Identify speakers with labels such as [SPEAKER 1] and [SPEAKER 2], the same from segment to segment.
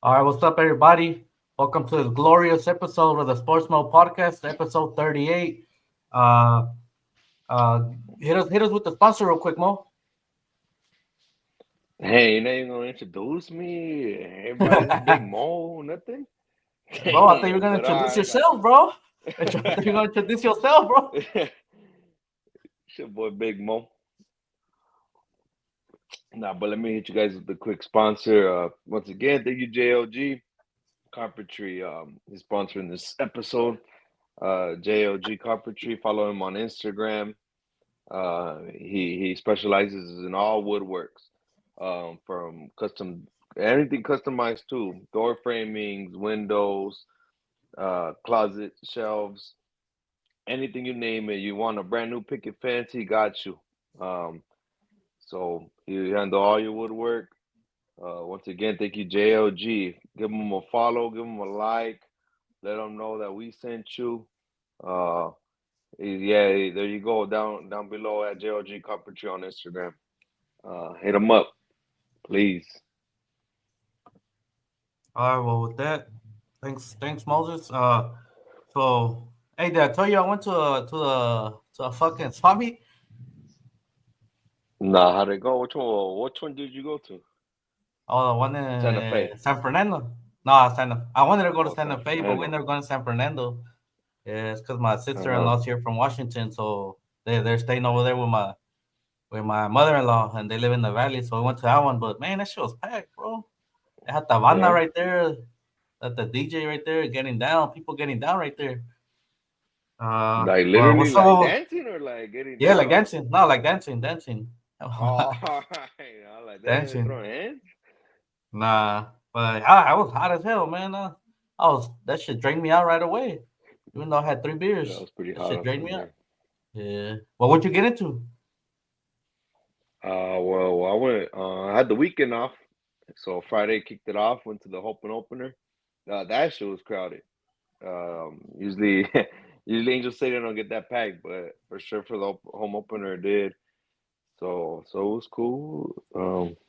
[SPEAKER 1] All right, what's up, everybody? Welcome to this glorious episode of the Sports Mode Podcast, episode 38. Uh, uh, hit us with the sponsor real quick, Mo.
[SPEAKER 2] Hey, you're not even gonna introduce me. Everybody, this Big Mo, nothing.
[SPEAKER 1] Bro, I thought you were
[SPEAKER 2] Damn,
[SPEAKER 1] gonna
[SPEAKER 2] but
[SPEAKER 1] introduce
[SPEAKER 2] I got
[SPEAKER 1] yourself, bro. I thought you were gonna introduce yourself, bro.
[SPEAKER 2] you. It's your boy Big Mo. Nah, but let me hit you guys with a quick sponsor. Once again, thank you, JLG Carpentry. He's sponsoring this episode. JLG Carpentry. Follow him on Instagram. He specializes in all woodworks, from custom anything customized too, door framings, windows, closet shelves, anything you name it. You want a brand new picket fence, he got you. Um, so he handle all your woodwork. Once again, thank you, JLG. Give him a follow, give him a like, let him know that we sent you. Uh, yeah, there you go, down below at JLG Carpentry on Instagram. Hit him up, please.
[SPEAKER 1] All right, well, with that, thanks, Moses. So, hey, did I tell you I went to a fucking swap meet?
[SPEAKER 2] Nah, how'd it go? Which one did you go to?
[SPEAKER 1] Oh, the one
[SPEAKER 2] Santa
[SPEAKER 1] in
[SPEAKER 2] Fe.
[SPEAKER 1] San Fernando. No, I wanted to go to
[SPEAKER 2] Oh, San
[SPEAKER 1] Santa Fe, but we
[SPEAKER 2] Fernando.
[SPEAKER 1] ended up going to San Fernando. Yeah, it's because my
[SPEAKER 2] Uh-huh.
[SPEAKER 1] sister-in-law's here from Washington, so they're staying over there with my mother-in-law, and they live in the valley. So we went to that one, but man, that shit was packed, bro. They had the banda
[SPEAKER 2] Yeah.
[SPEAKER 1] right there, the DJ right there, getting down, people getting down right there.
[SPEAKER 2] Like
[SPEAKER 1] Well,
[SPEAKER 2] literally
[SPEAKER 1] what's
[SPEAKER 2] like
[SPEAKER 1] up?
[SPEAKER 2] dancing or like getting
[SPEAKER 1] Yeah, like
[SPEAKER 2] down?
[SPEAKER 1] dancing. No, like dancing.
[SPEAKER 2] Oh, I like that. They
[SPEAKER 1] Dancing.
[SPEAKER 2] throwing hands?
[SPEAKER 1] Nah, but I was hot as hell, man. That shit drained me out right away. Even though I had three
[SPEAKER 2] Yeah, it
[SPEAKER 1] beers,
[SPEAKER 2] was pretty
[SPEAKER 1] that
[SPEAKER 2] hot
[SPEAKER 1] shit
[SPEAKER 2] on
[SPEAKER 1] drained me out.
[SPEAKER 2] Sunday.
[SPEAKER 1] Yeah. Well, what'd you get into?
[SPEAKER 2] Well, I went. I had the weekend off, so Friday kicked it off. Went to the Open Opener. That shit was crowded. Usually, usually Angel Stadium don't get that packed, but for sure for the home opener it did. So it was cool.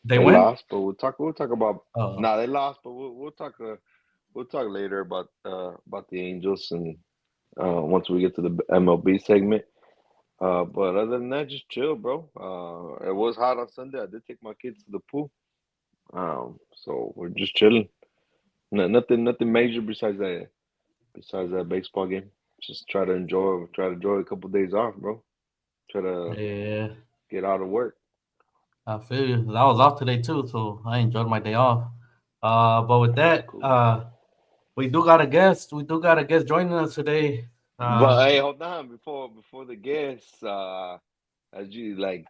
[SPEAKER 1] They
[SPEAKER 2] They
[SPEAKER 1] win?
[SPEAKER 2] lost, but we'll talk about.
[SPEAKER 1] Oh,
[SPEAKER 2] Nah, they lost, but we'll talk later about the Angels and once we get to the MLB segment. But other than that, just chill, bro. It was hot on Sunday. I did take my kids to the pool. So we're just chilling. Nothing major besides that baseball game. Just try to enjoy a couple days off, bro. Try to
[SPEAKER 1] yeah.
[SPEAKER 2] get out of work.
[SPEAKER 1] I feel you. I was off today too, so I enjoyed my day off. But with
[SPEAKER 2] That's
[SPEAKER 1] that,
[SPEAKER 2] cool.
[SPEAKER 1] we do got a guest. We do got a guest joining us today.
[SPEAKER 2] But hey, hold on before the guests. As you like,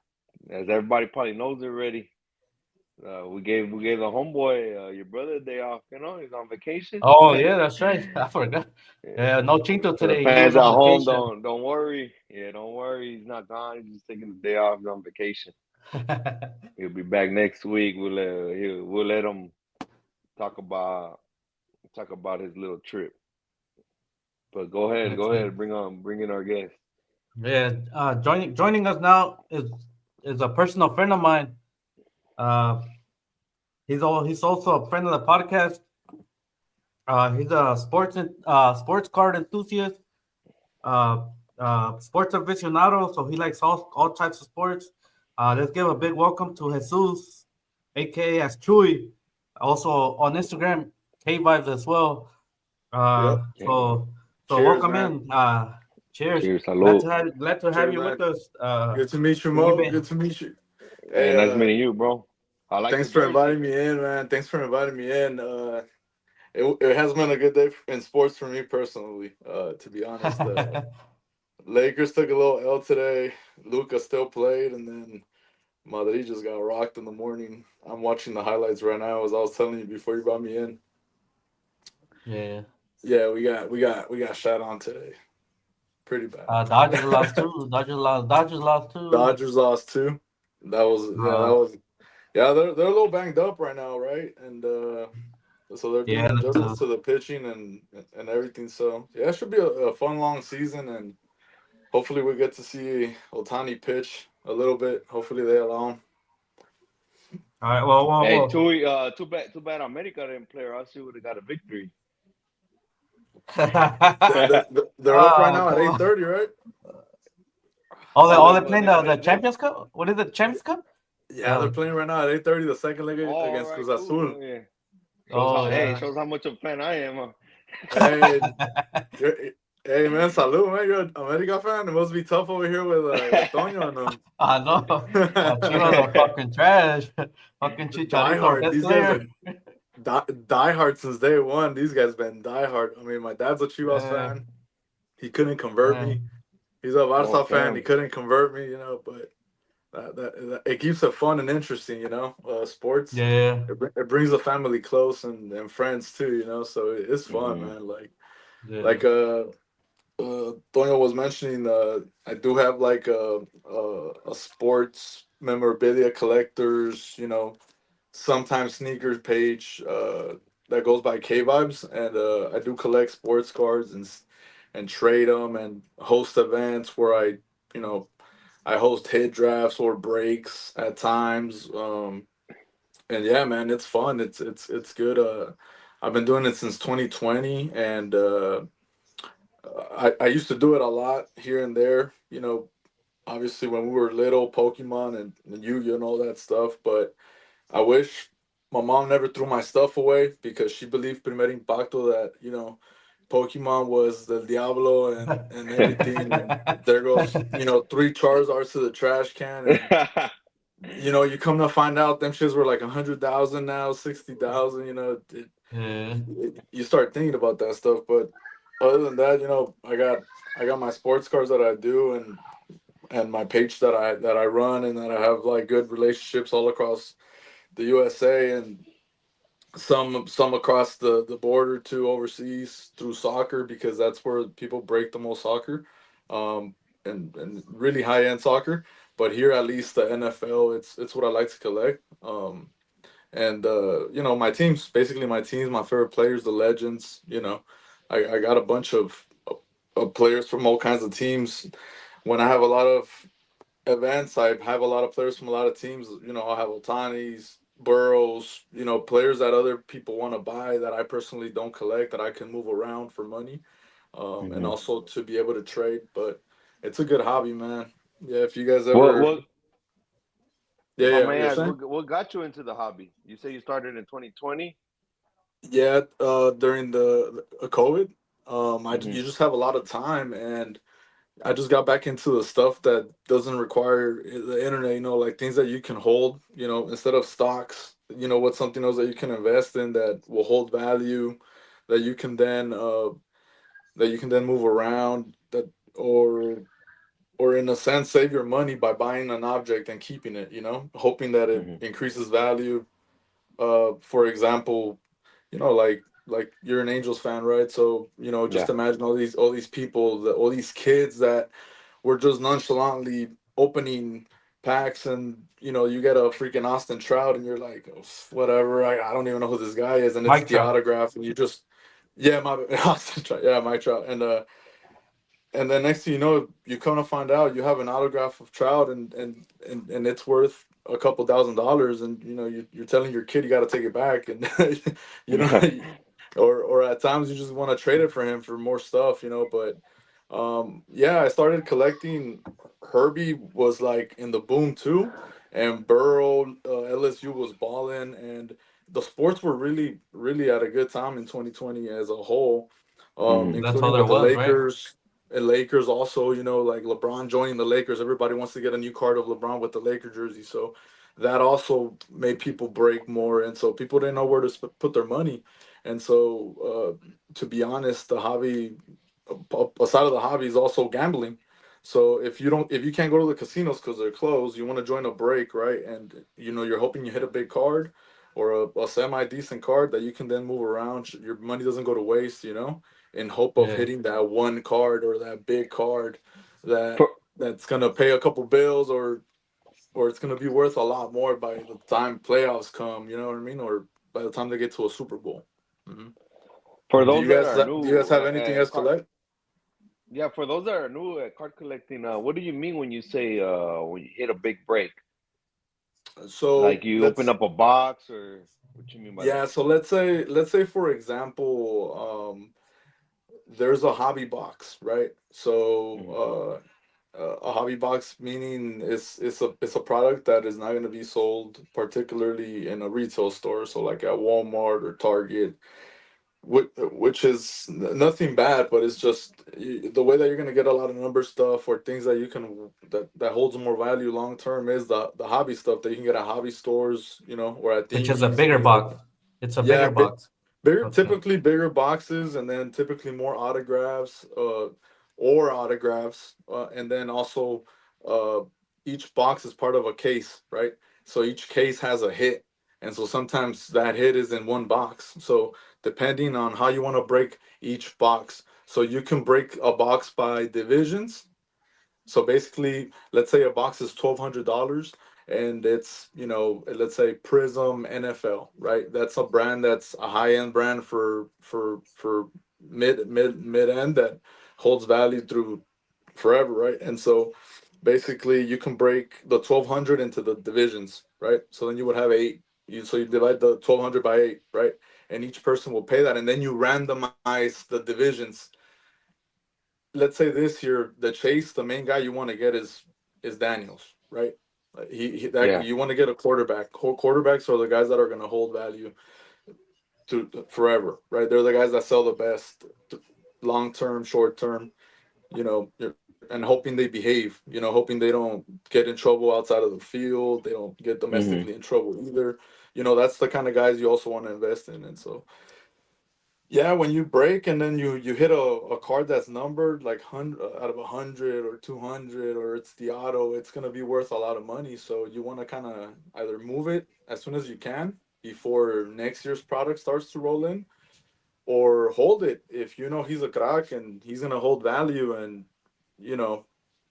[SPEAKER 2] as everybody probably knows already. We gave the homeboy your brother a day off. He's on vacation.
[SPEAKER 1] Oh yeah, that's right. I forgot.
[SPEAKER 2] Yeah.
[SPEAKER 1] Yeah, no Chinto
[SPEAKER 2] For the
[SPEAKER 1] today. He
[SPEAKER 2] fans
[SPEAKER 1] was
[SPEAKER 2] at
[SPEAKER 1] on
[SPEAKER 2] home,
[SPEAKER 1] vacation.
[SPEAKER 2] don't worry. Yeah, don't worry. He's not gone. He's just taking the day off. He's on vacation. He'll be back next week. We'll let him talk about talk about his little trip. But
[SPEAKER 1] That's
[SPEAKER 2] go
[SPEAKER 1] it.
[SPEAKER 2] ahead, bring in our guest.
[SPEAKER 1] Yeah, joining us now is a personal friend of mine. Uh, he's also a friend of the podcast. He's a sports card enthusiast, uh, sports aficionado, so he likes all types of sports. Let's give a big welcome to Jesus, aka as Chewy, also on Instagram, K Vibes as well. Uh,
[SPEAKER 3] Yep.
[SPEAKER 2] Okay.
[SPEAKER 1] so so
[SPEAKER 3] Cheers,
[SPEAKER 1] welcome
[SPEAKER 3] man.
[SPEAKER 1] in. Cheers.
[SPEAKER 2] Cheers, salud.
[SPEAKER 1] Glad to have
[SPEAKER 3] Cheers,
[SPEAKER 1] you with
[SPEAKER 3] man.
[SPEAKER 1] us.
[SPEAKER 3] Good to meet you,
[SPEAKER 1] You've
[SPEAKER 3] Mo.
[SPEAKER 1] been
[SPEAKER 3] Good to meet you.
[SPEAKER 2] Hey,
[SPEAKER 3] Hey,
[SPEAKER 2] nice meeting you, bro. I like
[SPEAKER 3] thanks
[SPEAKER 2] your
[SPEAKER 3] for
[SPEAKER 2] jersey.
[SPEAKER 3] inviting me in, man. Thanks for inviting me in. It has been a good day in sports for me personally. To be honest, Lakers took a little L today. Luca still played, and then Madrid just got rocked in the morning. I'm watching the highlights right now, as I was telling you before you brought me in.
[SPEAKER 1] yeah.
[SPEAKER 3] Yeah, we got shot on today, pretty
[SPEAKER 1] Dodgers lost
[SPEAKER 3] bad.
[SPEAKER 1] too. Dodgers lost too.
[SPEAKER 3] Dodgers lost too. That
[SPEAKER 1] Uh,
[SPEAKER 3] was yeah. They're a little banged up right now, right? And so they're
[SPEAKER 1] yeah,
[SPEAKER 3] doing adjustments to the pitching and everything. So yeah, it should be a fun long season, and hopefully we get to see Otani pitch a little bit. Hopefully they allow him.
[SPEAKER 1] All right. Well,
[SPEAKER 2] Hey,
[SPEAKER 1] well,
[SPEAKER 2] Tui, too bad America didn't play, or else we would have got a victory.
[SPEAKER 1] well.
[SPEAKER 3] They're up right now at
[SPEAKER 1] Come on.
[SPEAKER 3] 8:30, right?
[SPEAKER 1] They're
[SPEAKER 2] But
[SPEAKER 1] playing the
[SPEAKER 2] they
[SPEAKER 1] Champions Cup. What is it? Champions Cup?
[SPEAKER 3] Yeah, they're playing right now at 8:30, the second leg
[SPEAKER 2] all
[SPEAKER 3] against
[SPEAKER 2] right,
[SPEAKER 3] Cruz
[SPEAKER 2] cool.
[SPEAKER 3] Azul.
[SPEAKER 2] Yeah.
[SPEAKER 1] Oh
[SPEAKER 2] Hey,
[SPEAKER 1] yeah.
[SPEAKER 2] shows how much of a fan I am. Huh?
[SPEAKER 3] Hey, hey, man, salud, man. You're an America fan. It must be tough over here with Toño and them.
[SPEAKER 1] I know. Chivas are fucking trash. Fucking Chicharito,
[SPEAKER 3] Diehard.
[SPEAKER 1] best
[SPEAKER 3] These guys
[SPEAKER 1] player.
[SPEAKER 3] are diehard since day one. These guys been diehard. I mean, my dad's a Chivas
[SPEAKER 1] Yeah,
[SPEAKER 3] fan. He couldn't convert
[SPEAKER 1] yeah,
[SPEAKER 3] me. He's a
[SPEAKER 2] Oh
[SPEAKER 3] Barca fan. He
[SPEAKER 2] damn.
[SPEAKER 3] couldn't convert me, but it keeps it fun and interesting, sports.
[SPEAKER 1] yeah,
[SPEAKER 3] It brings the family close and friends too, so it's fun,
[SPEAKER 2] Mm-hmm.
[SPEAKER 3] man.
[SPEAKER 1] yeah.
[SPEAKER 3] Like Toño was mentioning, I do have like a sports memorabilia collectors, sometimes sneakers page that goes by K Vibes, and I do collect sports cards and trade them and host events where you know, I host hit drafts or breaks at times. And yeah, man, it's fun. It's good. I've been doing it since 2020, and I used to do it a lot here and there. Obviously when we were little, Pokemon and Yu-Gi-Oh and all that stuff. But I wish my mom never threw my stuff away because she believed Primer Impacto that Pokemon was the Diablo and everything. And there goes three Charizards to the trash can, and you come to find out them shits were like 100,000 now, 60,000.
[SPEAKER 1] Yeah.
[SPEAKER 3] You start thinking about that stuff. But other than that, I got my sports cards that I do, and my page that I run, and that I have like good relationships all across the USA, and some across the border to overseas through soccer, because that's where people break the most soccer, um, and really high end soccer. But here, at least the NFL, it's what I like to collect. And my teams, my favorite players, the legends. I got a bunch of players from all kinds of teams. When I have a lot of events, I have a lot of players from a lot of teams. I have Otani's, Burrows, players that other people want to buy that I personally don't collect, that I can move around for money, and
[SPEAKER 2] Mm-hmm.
[SPEAKER 3] also to be able to trade. But it's a good hobby, man. Yeah, if you guys
[SPEAKER 2] What
[SPEAKER 3] ever,
[SPEAKER 2] what
[SPEAKER 3] yeah,
[SPEAKER 2] if I
[SPEAKER 3] yeah,
[SPEAKER 2] may
[SPEAKER 3] you're
[SPEAKER 2] ask,
[SPEAKER 3] saying,
[SPEAKER 2] what got you into the hobby? You say you started in 2020.
[SPEAKER 3] yeah, during the COVID,
[SPEAKER 2] Mm-hmm.
[SPEAKER 3] you just have a lot of time, and I just got back into the stuff that doesn't require the internet, like things that you can hold, instead of stocks, what's something else that you can invest in that will hold value, that you can then move around, or in a sense save your money by buying an object and keeping it, hoping that it
[SPEAKER 2] Mm-hmm.
[SPEAKER 3] increases value. For example, like you're an Angels fan, right? So, just
[SPEAKER 2] Yeah.
[SPEAKER 3] imagine all these people, all these kids that were just nonchalantly opening packs, and you get a freaking Austin Trout, and you're like, "Oh, whatever, I don't even know who this guy is," and it's
[SPEAKER 1] Mike
[SPEAKER 3] the
[SPEAKER 1] Trout.
[SPEAKER 3] autograph, and you just, yeah, my Austin Trout, yeah, Mike Trout. And then next thing you know, you come to find out you have an autograph of Trout, and it's worth a couple $1,000s, and you're telling your kid you got to take it back, and you know or at times you just want to trade it for him for more stuff, but yeah, I started collecting. Herbie was like in the boom too, and Burrow, LSU was balling, and the sports were really really at a good time in 2020 as a whole,
[SPEAKER 2] Mm-hmm.
[SPEAKER 1] That's all
[SPEAKER 3] including
[SPEAKER 1] there
[SPEAKER 3] with the
[SPEAKER 1] was, right?
[SPEAKER 3] Lakers. And Lakers also, like LeBron joining the Lakers. Everybody wants to get a new card of LeBron with the Laker jersey, so that also made people break more, and so people didn't know where to put their money. And so, to be honest, the hobby, aside of the hobby, is also gambling. So if you can't go to the casinos because they're closed, you want to join a break, right? And you're hoping you hit a big card, or a semi decent card that you can then move around. Your money doesn't go to waste, in hope of
[SPEAKER 1] Yeah.
[SPEAKER 3] hitting that one card or that big card that
[SPEAKER 2] For
[SPEAKER 3] that's gonna pay a couple bills, or it's gonna be worth a lot more by the time playoffs come. You know what I mean? Or by the time they get to a Super Bowl. Hmm.
[SPEAKER 2] for
[SPEAKER 3] Do
[SPEAKER 2] those
[SPEAKER 3] you
[SPEAKER 2] that
[SPEAKER 3] guys
[SPEAKER 2] are
[SPEAKER 3] do you guys
[SPEAKER 2] new
[SPEAKER 3] have anything else to collect?
[SPEAKER 2] yeah, for those that are new at card collecting, what do you mean when you say when you hit a big break?
[SPEAKER 3] So
[SPEAKER 2] Like you open
[SPEAKER 3] let's
[SPEAKER 2] up a box, or what you mean by
[SPEAKER 3] yeah.
[SPEAKER 2] that?
[SPEAKER 3] So let's say for example, there's a hobby box, right?
[SPEAKER 2] Hmm.
[SPEAKER 3] A hobby box meaning it's a product that is not going to be sold particularly in a retail store, so like at Walmart or Target, which is nothing bad, but it's just the way that you're going to get a lot of number stuff or things that you can that holds more value long term is the hobby stuff that you can get at hobby stores, or at
[SPEAKER 1] Which is a
[SPEAKER 3] dingies,
[SPEAKER 1] bigger
[SPEAKER 3] things like
[SPEAKER 1] box.
[SPEAKER 3] that.
[SPEAKER 1] It's a
[SPEAKER 3] Yeah,
[SPEAKER 1] bigger box. Okay.
[SPEAKER 3] typically bigger boxes, and then typically more autographs, or autographs, and then also, uh, each box is part of a case, right? So each case has a hit, and so sometimes that hit is in one box. So depending on how you want to break each box, so you can break a box by divisions. So basically, let's say a box is $1,200, and it's, let's say Prism NFL, right? That's a brand that's a high end brand for mid end that holds value through forever, right? And so basically, you can break the 1,200 into the divisions, right? So then you would have eight. So you divide the 1,200 by eight, right? And each person will pay that, and then you randomize the divisions. Let's say this year the chase, the main guy you want to get is Daniels, right? He that
[SPEAKER 2] Yeah.
[SPEAKER 3] you want to get a quarterback. Quarterbacks are the guys that are going to hold value to forever, right? They're the guys that sell the best, long term, short term. And hoping they behave. Hoping they don't get in trouble outside of the field. They don't get
[SPEAKER 2] Hmm.
[SPEAKER 3] domestically in trouble either. That's the kind of guys you also want to invest in. And so yeah, when you break and then you hit a card that's numbered like 100 out of 100 or 200, or it's the auto, it's gonna be worth a lot of money. So you want to kind of either move it as soon as you can before next year's product starts to roll in, or hold it if you know he's a crack and he's gonna hold value. And you know,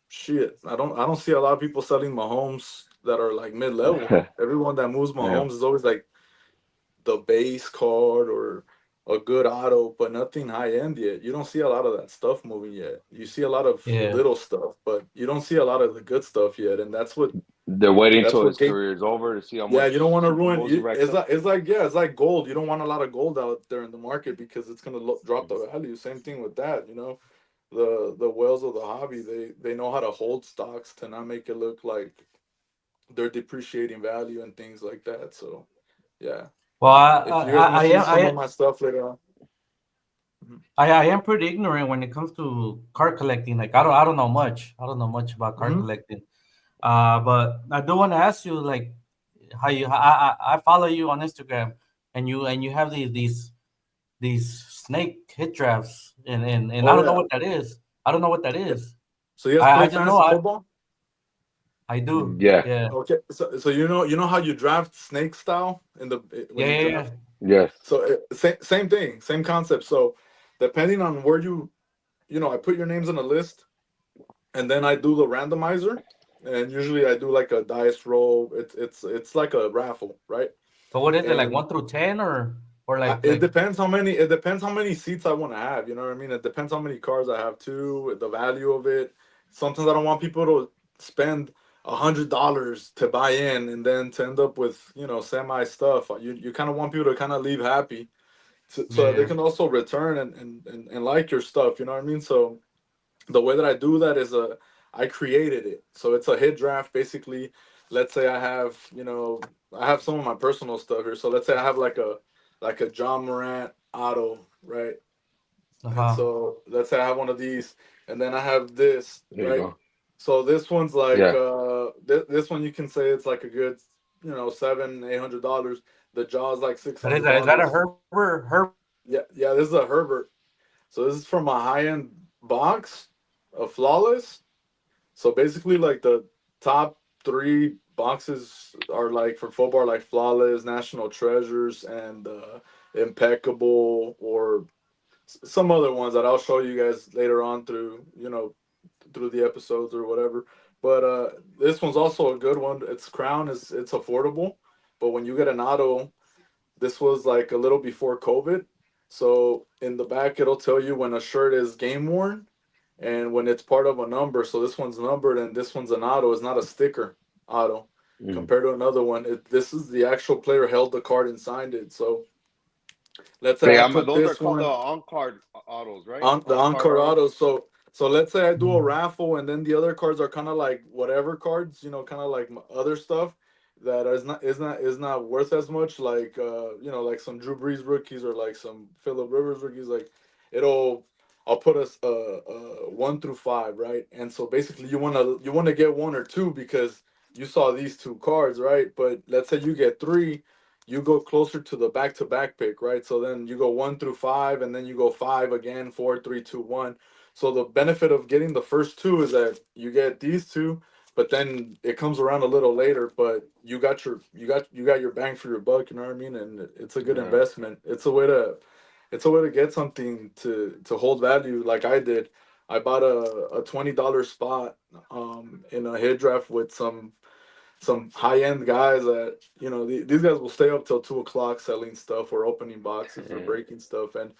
[SPEAKER 3] shit, I don't see a lot of people selling Mahomes that are like mid level. Everyone that moves
[SPEAKER 2] Yeah.
[SPEAKER 3] Mahomes is always like the base card or a good auto, but nothing high end yet. You don't see a lot of that stuff moving yet. You see a lot of
[SPEAKER 1] Yeah.
[SPEAKER 3] little stuff, but you don't see a lot of the good stuff yet. And that's what
[SPEAKER 2] They're waiting
[SPEAKER 3] that's
[SPEAKER 2] till
[SPEAKER 3] what
[SPEAKER 2] his
[SPEAKER 3] game.
[SPEAKER 2] career is over to see how
[SPEAKER 3] Yeah, you don't
[SPEAKER 2] much
[SPEAKER 3] want to
[SPEAKER 2] Super
[SPEAKER 3] ruin.
[SPEAKER 2] Bowls he racks up.
[SPEAKER 3] It's like gold. You don't want a lot of gold out there in the market because it's gonna drop the value. Same thing with that. The whales of the hobby, they know how to hold stocks to not make it look like they're depreciating value and things like that. So yeah,
[SPEAKER 1] Well,
[SPEAKER 3] if you guys want
[SPEAKER 1] I
[SPEAKER 3] to see
[SPEAKER 1] am
[SPEAKER 3] some of my stuff later on. Mhm.
[SPEAKER 1] I am pretty ignorant when it comes to card collecting. Like I don't know much. I don't know much about card
[SPEAKER 3] Mhm.
[SPEAKER 1] collecting. But I do want to ask you, like, how you I follow you on Instagram, and you have these snake hit drafts, and I
[SPEAKER 3] Oh
[SPEAKER 1] don't know
[SPEAKER 3] yeah.
[SPEAKER 1] what that is. I don't know what that
[SPEAKER 3] Yeah.
[SPEAKER 1] is.
[SPEAKER 3] So you guys
[SPEAKER 1] I
[SPEAKER 3] play
[SPEAKER 1] just know
[SPEAKER 3] fantasy football?
[SPEAKER 1] I do.
[SPEAKER 2] Yeah.
[SPEAKER 1] Yeah.
[SPEAKER 3] Okay. So you know how you draft snake style
[SPEAKER 1] Yeah.
[SPEAKER 3] when you
[SPEAKER 1] Yeah. Yeah.
[SPEAKER 3] draft.
[SPEAKER 2] Yes.
[SPEAKER 3] So same thing, same concept. So depending on where I put your names on a list, and then I do the randomizer, and usually I do like a dice roll. It's like a raffle, right?
[SPEAKER 1] So what is it, like
[SPEAKER 3] And
[SPEAKER 1] 1 through 10, or like
[SPEAKER 3] it
[SPEAKER 1] like
[SPEAKER 3] depends how many. It depends how many seats I want to have. You know what I mean? It depends how many cars I have too. The value of it. Sometimes I don't want people to spend $100 to buy in and then to end up with semi stuff. You kind of want people to kind of leave happy, so that they
[SPEAKER 1] yeah.
[SPEAKER 3] can also return and like your stuff. You know what I mean? So the way that I do that is I created it. So it's a hit draft basically. Let's say I have some of my personal stuff here. So let's say I have like a John Morant auto, right? And
[SPEAKER 1] Uh-huh.
[SPEAKER 3] so let's say I have one of these, and then I have this,
[SPEAKER 2] There you
[SPEAKER 3] right?
[SPEAKER 2] go.
[SPEAKER 3] So this one's like
[SPEAKER 2] Yeah.
[SPEAKER 3] this one you can say it's like a good, $700-800. The jaw is like six
[SPEAKER 1] That is
[SPEAKER 3] hundred
[SPEAKER 1] that is that a
[SPEAKER 3] dollars.
[SPEAKER 1] Herbert?
[SPEAKER 3] Yeah, yeah. This is a Herbert. So this is from a high end box, a flawless. So basically, like the top three boxes are like for football, like flawless, national treasures, and impeccable, or some other ones that I'll show you guys later on through the episodes or whatever. But this one's also a good one. Its crown is it's affordable, but when you get an auto, this was like a little before COVID. So in the back, it'll tell you when a shirt is game worn and when it's part of a number. So this one's numbered and this one's an auto. It's not a sticker auto.
[SPEAKER 2] Mm.
[SPEAKER 3] compared to another one. This is the actual player held the card and signed it. So let's say
[SPEAKER 2] Okay,
[SPEAKER 3] I put
[SPEAKER 2] those are
[SPEAKER 3] this
[SPEAKER 2] called the
[SPEAKER 3] one
[SPEAKER 2] on-card autos, right?
[SPEAKER 3] on the
[SPEAKER 2] On-card
[SPEAKER 3] on-card
[SPEAKER 2] autos.
[SPEAKER 3] autos. So let's say I do a
[SPEAKER 1] Mm.
[SPEAKER 3] raffle, and then the other cards are kind of like whatever cards, kind of like other stuff that is not worth as much. Like like some Drew Brees rookies or like some Phillip Rivers rookies. Like it'll I'll put us 1 through 5, right? And so basically you wanna get one or two because you saw these two cards, right? But let's say you get three, you go closer to the back to back pick, right? So then you go 1 through 5, and then you go five again, 4, 3, 2, 1. So the benefit of getting the first two is that you get these two, but then it comes around a little later. But you got your bang for your buck. You know what I mean? And it's a good
[SPEAKER 2] Yeah.
[SPEAKER 3] investment. It's a way to get something to hold value, like I did. I bought a $20 spot in a hit draft with some high end guys that these guys will stay up till 2 o'clock selling stuff or opening boxes or
[SPEAKER 2] Yeah.
[SPEAKER 3] breaking stuff. And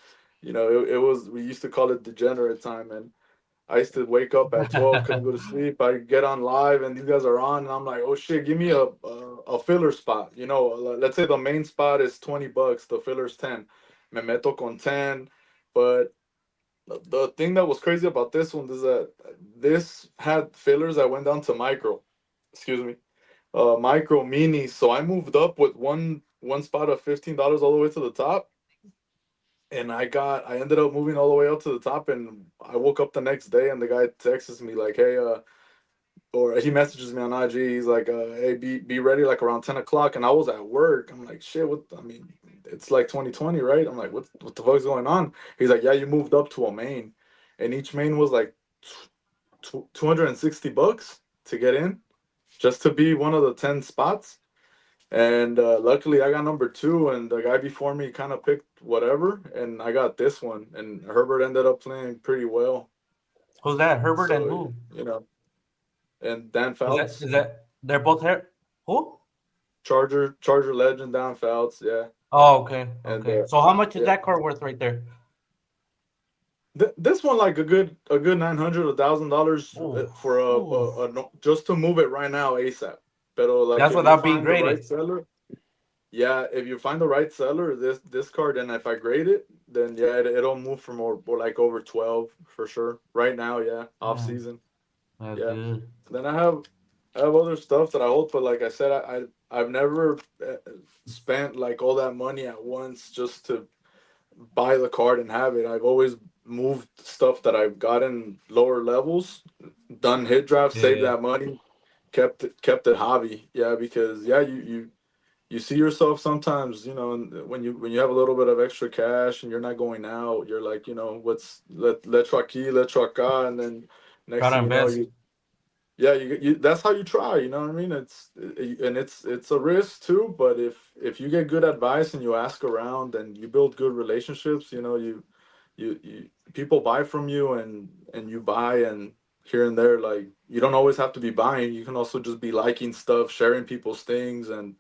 [SPEAKER 3] it was, we used to call it degenerate time. And I used to wake up at 12, couldn't go to sleep. I get on live and these guys are on, and I'm like, oh shit, give me a filler spot. Let's say the main spot is $20, the filler's 10. Me meto con 10. But the thing that was crazy about this one is that this had fillers that went down to micro. Excuse me, micro mini. So I moved up with one spot of $15 all the way to the top, and I ended up moving all the way up to the top. And I woke up the next day, and the guy texts me like, hey, or he messages me on IG. He's like, hey, be ready like around 10 o'clock. And I was at work. I'm like, shit, what? I mean, it's like 2020, right? I'm like, what the fuck's going on? He's like, yeah, you moved up to a main, and each main was like $260 to get in, just to be one of the 10 spots. And luckily, I got number two, and the guy before me kind of picked whatever, and I got this one. And Herbert ended up playing pretty well.
[SPEAKER 1] Who's that? Herbert and
[SPEAKER 3] So,
[SPEAKER 1] who?
[SPEAKER 3] and Dan
[SPEAKER 1] Is that
[SPEAKER 3] Fouts,
[SPEAKER 1] is that they're both here? Who?
[SPEAKER 3] Charger legend, Dan Fouts, yeah.
[SPEAKER 1] Oh, okay,
[SPEAKER 3] And
[SPEAKER 1] okay. So how much is
[SPEAKER 3] yeah,
[SPEAKER 1] that card worth right there?
[SPEAKER 3] this one like a good 900, $1,000
[SPEAKER 1] Oh,
[SPEAKER 3] for just to move it right now ASAP. But like
[SPEAKER 1] that's
[SPEAKER 3] if you
[SPEAKER 1] without being
[SPEAKER 3] find the right
[SPEAKER 1] graded.
[SPEAKER 3] seller, yeah, if you find the right seller, this card, and if I grade it, then yeah, it'll move for more like over 12 for sure. Right now, yeah, off
[SPEAKER 1] Man,
[SPEAKER 3] season,
[SPEAKER 1] that's
[SPEAKER 3] yeah.
[SPEAKER 1] good.
[SPEAKER 3] Then I have other stuff that I hold, but like I said, I've never spent like all that money at once just to buy the card and have it. I've always moved stuff that I've gotten lower levels, done hit drafts, saved
[SPEAKER 1] Yeah,
[SPEAKER 3] that money, kept it hobby. Yeah, because yeah, you see yourself sometimes, when you have a little bit of extra cash and you're not going out, you're like, what's let's aquí, let's acá, and then next
[SPEAKER 1] gotta
[SPEAKER 3] thing you know,
[SPEAKER 1] invest.
[SPEAKER 3] yeah, that's how you try. You know what I mean? It's a risk too, but if you get good advice and you ask around and you build good relationships, you people buy from you, and you buy, and here and there, like you don't always have to be buying. You can also just be liking stuff, sharing people's things, and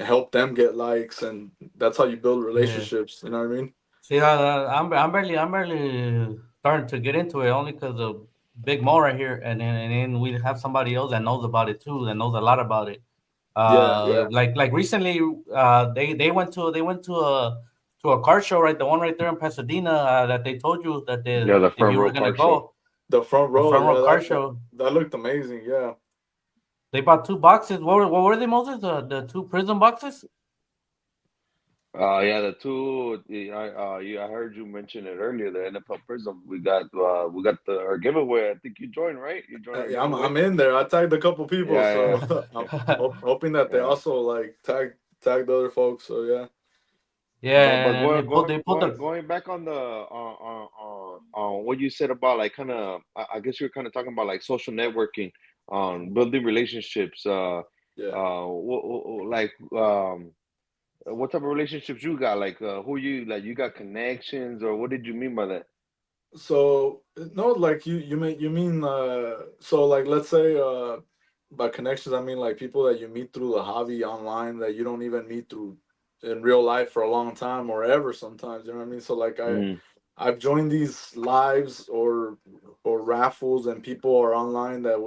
[SPEAKER 3] help them get likes, and that's how you build
[SPEAKER 1] Yeah.
[SPEAKER 3] relationships. You know what I mean?
[SPEAKER 1] See, I'm barely starting to get into it only because of Big Mo right here, and then we have somebody else that knows about it too, that knows a lot about it.
[SPEAKER 3] Yeah, yeah,
[SPEAKER 1] Like recently, they went to a car show, right, the one right there in Pasadena, that they told you
[SPEAKER 2] Yeah, the
[SPEAKER 1] that
[SPEAKER 2] front
[SPEAKER 1] you were
[SPEAKER 2] row
[SPEAKER 1] gonna
[SPEAKER 2] car show.
[SPEAKER 1] go,
[SPEAKER 3] the front
[SPEAKER 1] the
[SPEAKER 3] row.
[SPEAKER 1] front row
[SPEAKER 3] Yeah,
[SPEAKER 1] car
[SPEAKER 3] that
[SPEAKER 1] show.
[SPEAKER 3] that looked amazing. Yeah.
[SPEAKER 1] They bought two boxes. What were they, Moses? The two prison boxes?
[SPEAKER 2] Yeah, the two. I heard you mention it earlier. The NFL Prism. We got our giveaway. I think you joined, right? You joined our
[SPEAKER 3] Yeah, I'm
[SPEAKER 2] giveaway.
[SPEAKER 3] I'm in there. I tagged a couple people,
[SPEAKER 2] Yeah,
[SPEAKER 3] so I'm hoping that they
[SPEAKER 2] yeah.
[SPEAKER 3] also like tag the other folks. So yeah,
[SPEAKER 2] But
[SPEAKER 1] Yeah, and
[SPEAKER 2] going
[SPEAKER 1] they
[SPEAKER 2] going
[SPEAKER 1] put
[SPEAKER 2] going
[SPEAKER 1] the
[SPEAKER 2] going back on the on what you said about like kind of I guess you're kind of talking about like social networking, building relationships.
[SPEAKER 3] yeah.
[SPEAKER 2] Like what type of relationships you got? Like who you like? You got connections, or what did you mean by that?
[SPEAKER 3] So no, like you mean so like let's say by connections I mean like people that you meet through the hobby online that you don't even meet through in real life for a long time or ever sometimes. You know what I mean? So like
[SPEAKER 2] Mm,
[SPEAKER 3] I've joined these lives or raffles, and people are online that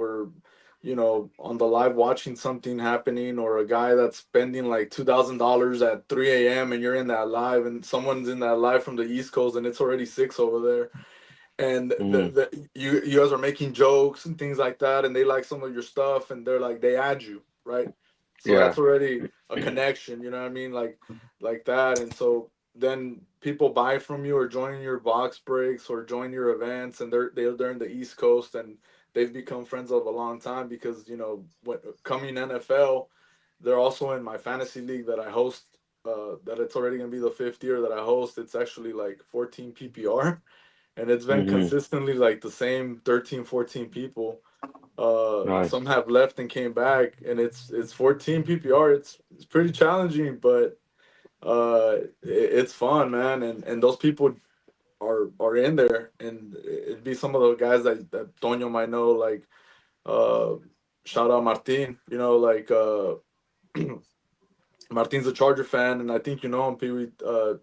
[SPEAKER 3] on the live watching something happening, or a guy that's spending like $2,000 at 3 a.m. and you're in that live, and someone's in that live from the East Coast and it's already 6 over there, and
[SPEAKER 2] Mhm.
[SPEAKER 3] you guys are making jokes and things like that, and they like some of your stuff, and they add you, right? So
[SPEAKER 2] Yeah.
[SPEAKER 3] that's already a connection, you know what I mean? Like that. And so then people buy from you or join your box breaks or join your events, and they're in the East Coast, and they've become friends of a long time because when coming NFL, they're also in my fantasy league that I host. That it's already gonna be the 5th year that I host. It's actually like 14 PPR, and it's been
[SPEAKER 2] Mhm.
[SPEAKER 3] consistently like the same 13, 14 people. Some
[SPEAKER 2] Nice.
[SPEAKER 3] have left and came back, and it's 14 PPR. It's pretty challenging, but it's fun, man. And those people are in there, and it'd be some of the guys that Tonyo might know, like uh, shout out Martin. Martin's a Charger fan, and I think you know him, Pee Wee.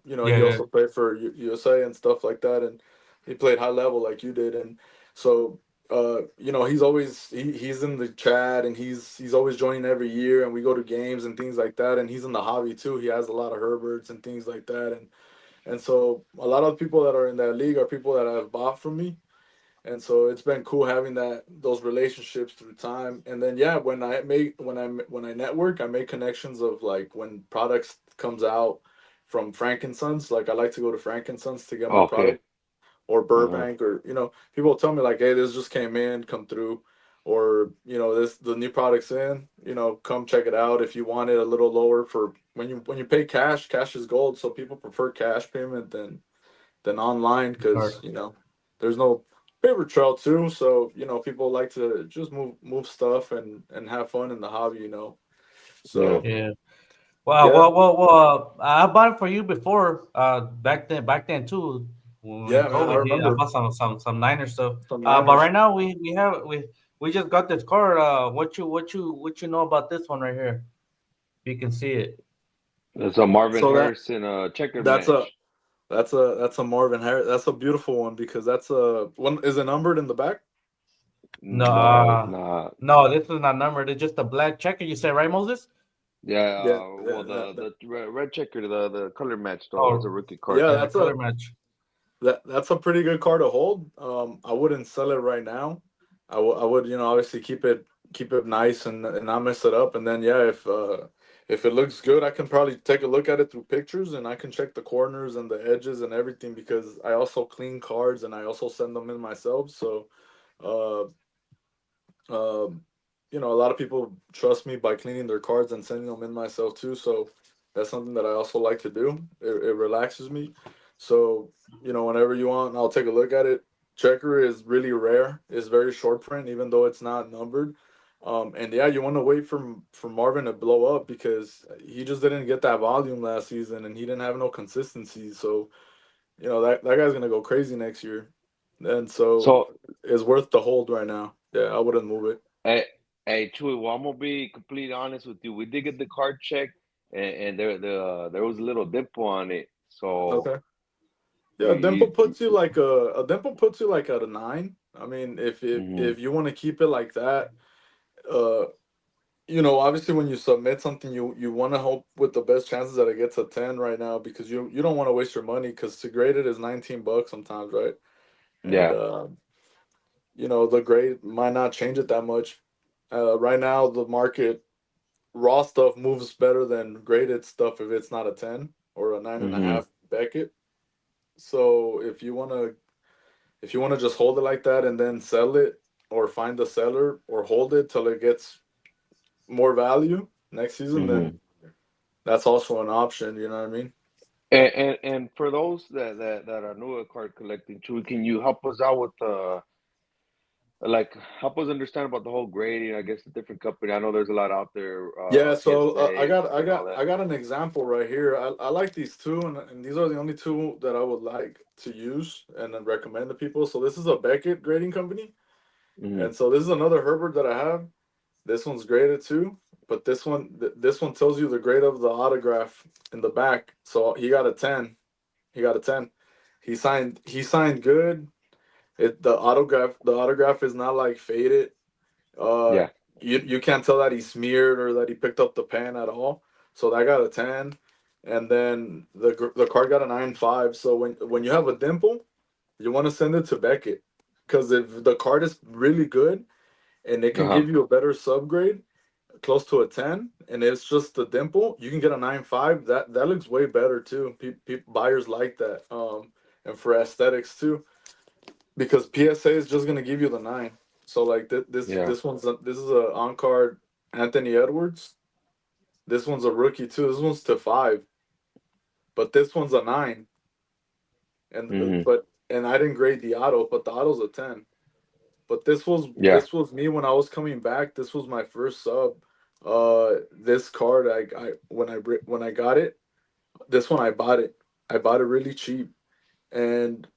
[SPEAKER 3] He
[SPEAKER 1] Yeah,
[SPEAKER 3] also played for USA and stuff like that, and he played high level like you did. And so, he's in the chat, and he's always joining every year, and we go to games and things like that. And he's in the hobby too. He has a lot of Herberts and things like that, and so a lot of people that are in that league are people that have bought from me, and so it's been cool having those relationships through time. And then yeah, when I network, I make connections of like when products comes out from Frankensons. Like I like to go to Frankensons to get my
[SPEAKER 2] Okay.
[SPEAKER 3] product, or
[SPEAKER 2] Uh-huh.
[SPEAKER 3] Burbank, or people tell me like, hey, this just came in, come through, or this the new product's in, come check it out if you want it a little lower. For when you pay cash, cash is gold, so people prefer cash payment than online, because
[SPEAKER 1] sure.
[SPEAKER 3] there's no paper trail too. So people like to just move stuff and have fun in the hobby.
[SPEAKER 2] Yeah.
[SPEAKER 3] So
[SPEAKER 1] Yeah. Well,
[SPEAKER 3] yeah,
[SPEAKER 1] I bought it for you before. Back then too, when
[SPEAKER 3] yeah, man, I
[SPEAKER 1] COVID hit, I
[SPEAKER 3] remember
[SPEAKER 1] bought some Niner stuff.
[SPEAKER 3] some
[SPEAKER 1] But
[SPEAKER 3] Niners.
[SPEAKER 1] right now we just got this card. What you know about this one right here? You can see it.
[SPEAKER 2] It's a Marvin
[SPEAKER 3] So
[SPEAKER 2] Harrison checkered
[SPEAKER 3] that's a
[SPEAKER 2] match.
[SPEAKER 3] that's a Marvin Harris. That's a beautiful one, because that's a one. Is it numbered in the back?
[SPEAKER 1] No,
[SPEAKER 2] No, it's not.
[SPEAKER 1] no, this is not numbered. It's just a black checker. You said right, Moses?
[SPEAKER 2] Yeah,
[SPEAKER 3] Yeah,
[SPEAKER 2] well, the red checker, the color match though, it's a
[SPEAKER 1] Oh,
[SPEAKER 2] rookie card.
[SPEAKER 3] yeah.
[SPEAKER 1] yeah, the color match.
[SPEAKER 3] That's a pretty good car to hold. I wouldn't sell it right now. I would obviously keep it nice and not mess it up. And then yeah, if it looks good, I can probably take a look at it through pictures, and I can check the corners and the edges and everything, because I also clean cards and I also send them in myself. So uh, um, a lot of people trust me by cleaning their cards and sending them in myself too. So that's something that I also like to do. It relaxes me. So whenever you want, I'll take a look at it. Checker is really rare. It's very short print, even though it's not numbered. And yeah, you want to wait for Marvin to blow up, because he just didn't get that volume last season, and he didn't have no consistency. So that guy's gonna go crazy next year. And so
[SPEAKER 2] So,
[SPEAKER 3] it's worth the hold right now. Yeah, I wouldn't move it.
[SPEAKER 2] hey, hey, Chewy, well, I'm gonna be completely honest with you. We did get the card check, and there was a little dimple on it. So
[SPEAKER 3] Okay. Yeah,
[SPEAKER 2] you,
[SPEAKER 3] a dimple puts you like at a 9. I mean,
[SPEAKER 2] mm-hmm.
[SPEAKER 3] if you want to keep it like that, uh, obviously when you submit something, you want to hope with the best chances that it gets a 10 right now, because you don't want to waste your money, because to grade it is $19 sometimes, right? And
[SPEAKER 2] Yeah.
[SPEAKER 3] the grade might not change it that much. Right now the market raw stuff moves better than graded stuff if it's not a 10 or a nine and a
[SPEAKER 2] Mm-hmm.
[SPEAKER 3] half Beckett. So if you want to just hold it like that and then sell it, or find the seller, or hold it till it gets more value next season,
[SPEAKER 2] Mm-hmm.
[SPEAKER 3] then that's also an option. You know what I mean?
[SPEAKER 2] And for those that are new at card collecting, Chewy, can you help us out with like help us understand about the whole grading? I guess the different company. I know there's a lot out there,
[SPEAKER 3] Yeah. So
[SPEAKER 2] PSA
[SPEAKER 3] I got I
[SPEAKER 2] and all
[SPEAKER 3] got
[SPEAKER 2] that.
[SPEAKER 3] I got an example right here. I like these two, and these are the only two that I would like to use and then recommend to people. So this is a Beckett grading company,
[SPEAKER 2] Mm-hmm.
[SPEAKER 3] and so this is another Herbert that I have. This one's graded too, but this one tells you the grade of the autograph in the back. So he got a 10. He got a 10. He signed good. The autograph is not like faded. Uh
[SPEAKER 2] Yeah.
[SPEAKER 3] you can't tell that he smeared or that he picked up the pan at all. So that got a 10, and then the card got a 9.5. So when you have a dimple, you want to send it to Beckett, because if the card is really good and it can
[SPEAKER 2] Uh-huh.
[SPEAKER 3] give you a better subgrade, close to a 10, and it's just the dimple, you can get a 9.5. That looks way better too. Buyers like that, and for aesthetics too, because PSA is just gonna give you the 9. So like
[SPEAKER 2] Yeah.
[SPEAKER 3] this is a on card Anthony Edwards. This one's a rookie too. This one's to 5, but this one's a 9. And
[SPEAKER 2] Hmm.
[SPEAKER 3] and I didn't grade the auto, but the auto's a 10. But
[SPEAKER 2] Yeah.
[SPEAKER 3] this was me when I was coming back. This was my first sub. This card when I got it, this one I bought it. I bought it really cheap, and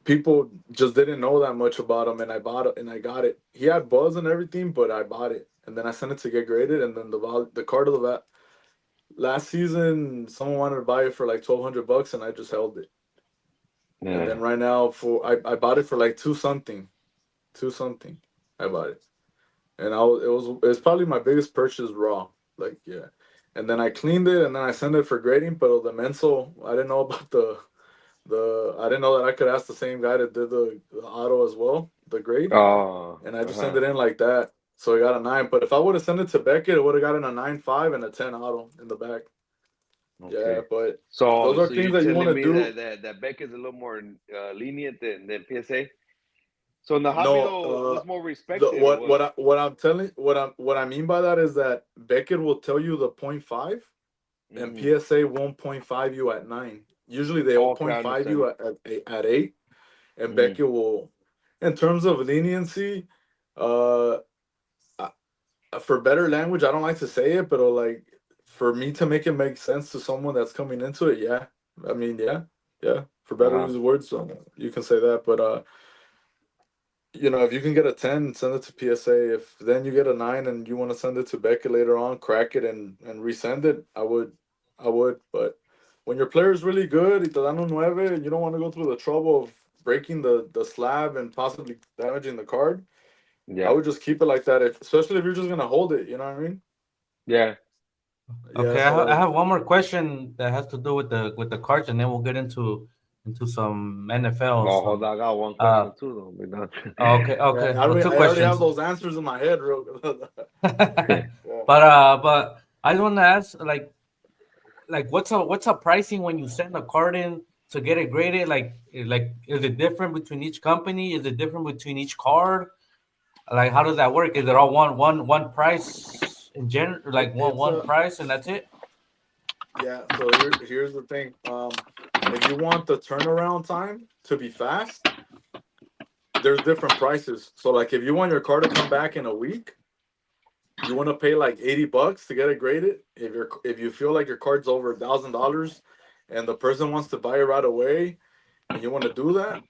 [SPEAKER 3] people just didn't know that much about him. And I bought it, and I got it. He had buzz and everything, but I bought it, and then I sent it to get graded. And then the card of the last season, someone wanted to buy it for like $1,200, and I just held it. And
[SPEAKER 2] Yeah.
[SPEAKER 3] then right now I bought it for like two something. I bought it, and it was probably my biggest purchase raw. Like, yeah, and then I cleaned it, and then I sent it for grading. But the Menso, I didn't know about the I didn't know that I could ask the same guy that did the auto as well, the grade,
[SPEAKER 2] Oh.
[SPEAKER 3] and I just sent
[SPEAKER 2] Uh-huh.
[SPEAKER 3] it in like that. So I got a 9. But if I would have sent it to Beckett, it would have gotten a 9.5 and a 10 auto in the back. Yeah,
[SPEAKER 2] Okay.
[SPEAKER 3] but those
[SPEAKER 2] So
[SPEAKER 3] are
[SPEAKER 2] so
[SPEAKER 3] things
[SPEAKER 2] you're
[SPEAKER 3] that you want
[SPEAKER 2] telling
[SPEAKER 3] to
[SPEAKER 2] me
[SPEAKER 3] do.
[SPEAKER 2] that Beck is a little more lenient than PSA. So in the hobby
[SPEAKER 3] No,
[SPEAKER 2] though, who's more
[SPEAKER 3] the
[SPEAKER 2] respected or what?
[SPEAKER 3] what I mean by that is that Beckett will tell you the point 0.5, and
[SPEAKER 2] Hmm.
[SPEAKER 3] PSA won't point 0.5 you at 9. Usually they'll
[SPEAKER 2] Okay, I
[SPEAKER 3] point 0.5 you
[SPEAKER 2] understand.
[SPEAKER 3] at 8, and
[SPEAKER 2] Hmm.
[SPEAKER 3] Beckett will. In terms of leniency, uh, I- for better language, I don't like to say it, but like for me to make it make sense to someone that's coming into it, yeah. I mean, yeah. For better
[SPEAKER 2] Uh-huh.
[SPEAKER 3] use words, you can say that, but if you can get a 10, send it to PSA. If then you get a 9 and you want to send it to Beckett later on, crack it and resend it, I would. But when your player is really good, y te dan un 9, and you don't want to go through the trouble of breaking the slab and possibly damaging the card, I
[SPEAKER 2] Yeah.
[SPEAKER 3] would just keep it like that, especially if you're just gonna hold it. You know what I mean?
[SPEAKER 2] Yeah.
[SPEAKER 3] Yeah.
[SPEAKER 1] Okay, I
[SPEAKER 3] So
[SPEAKER 1] have one more question that has to do with the cards, and then we'll get into some NFL.
[SPEAKER 2] Well, hold
[SPEAKER 1] So,
[SPEAKER 2] on, I got one
[SPEAKER 1] uh,
[SPEAKER 2] question too though. We're done.
[SPEAKER 1] okay,
[SPEAKER 3] yeah,
[SPEAKER 1] okay. So two
[SPEAKER 3] I already have
[SPEAKER 1] questions.
[SPEAKER 3] those answers in my head, real. Yeah.
[SPEAKER 1] But I just want to ask, like what's a pricing when you send a card in to get it graded? Like is it different between each company? Is it different between each card? Like how does that work? Is it all one price in general? Like one
[SPEAKER 3] It's
[SPEAKER 1] one
[SPEAKER 3] a
[SPEAKER 1] price and that's it?
[SPEAKER 3] Yeah, so here's the thing. If you want the turnaround time to be fast, there's different prices. So like if you want your car to come back in a week, you want to pay like $80 to get it graded. If you feel like your card's over $1,000 and the person wants to buy it right away and you want to do that,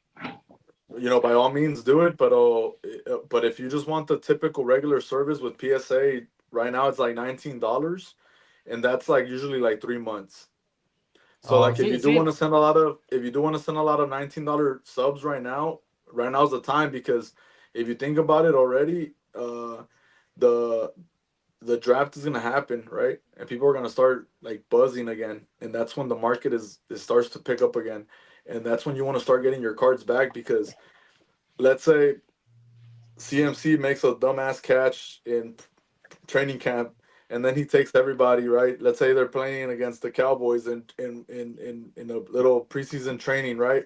[SPEAKER 3] by all means do it. But if you just want the typical regular service with PSA, right now it's like $19, and that's like usually like 3 months. So
[SPEAKER 1] Oh,
[SPEAKER 3] like if you
[SPEAKER 1] see,
[SPEAKER 3] do want
[SPEAKER 1] see.
[SPEAKER 3] to send a lot of if you do want to send a lot of $19 subs right now's the time, because if you think about it already, the the draft is gonna happen, right? And people are gonna start like buzzing again, and that's when the market it starts to pick up again, and that's when you want to start getting your cards back, because let's say CMC makes a dumbass catch in training camp, and then he takes everybody, right? Let's say they're playing against the Cowboys in a little preseason training, right?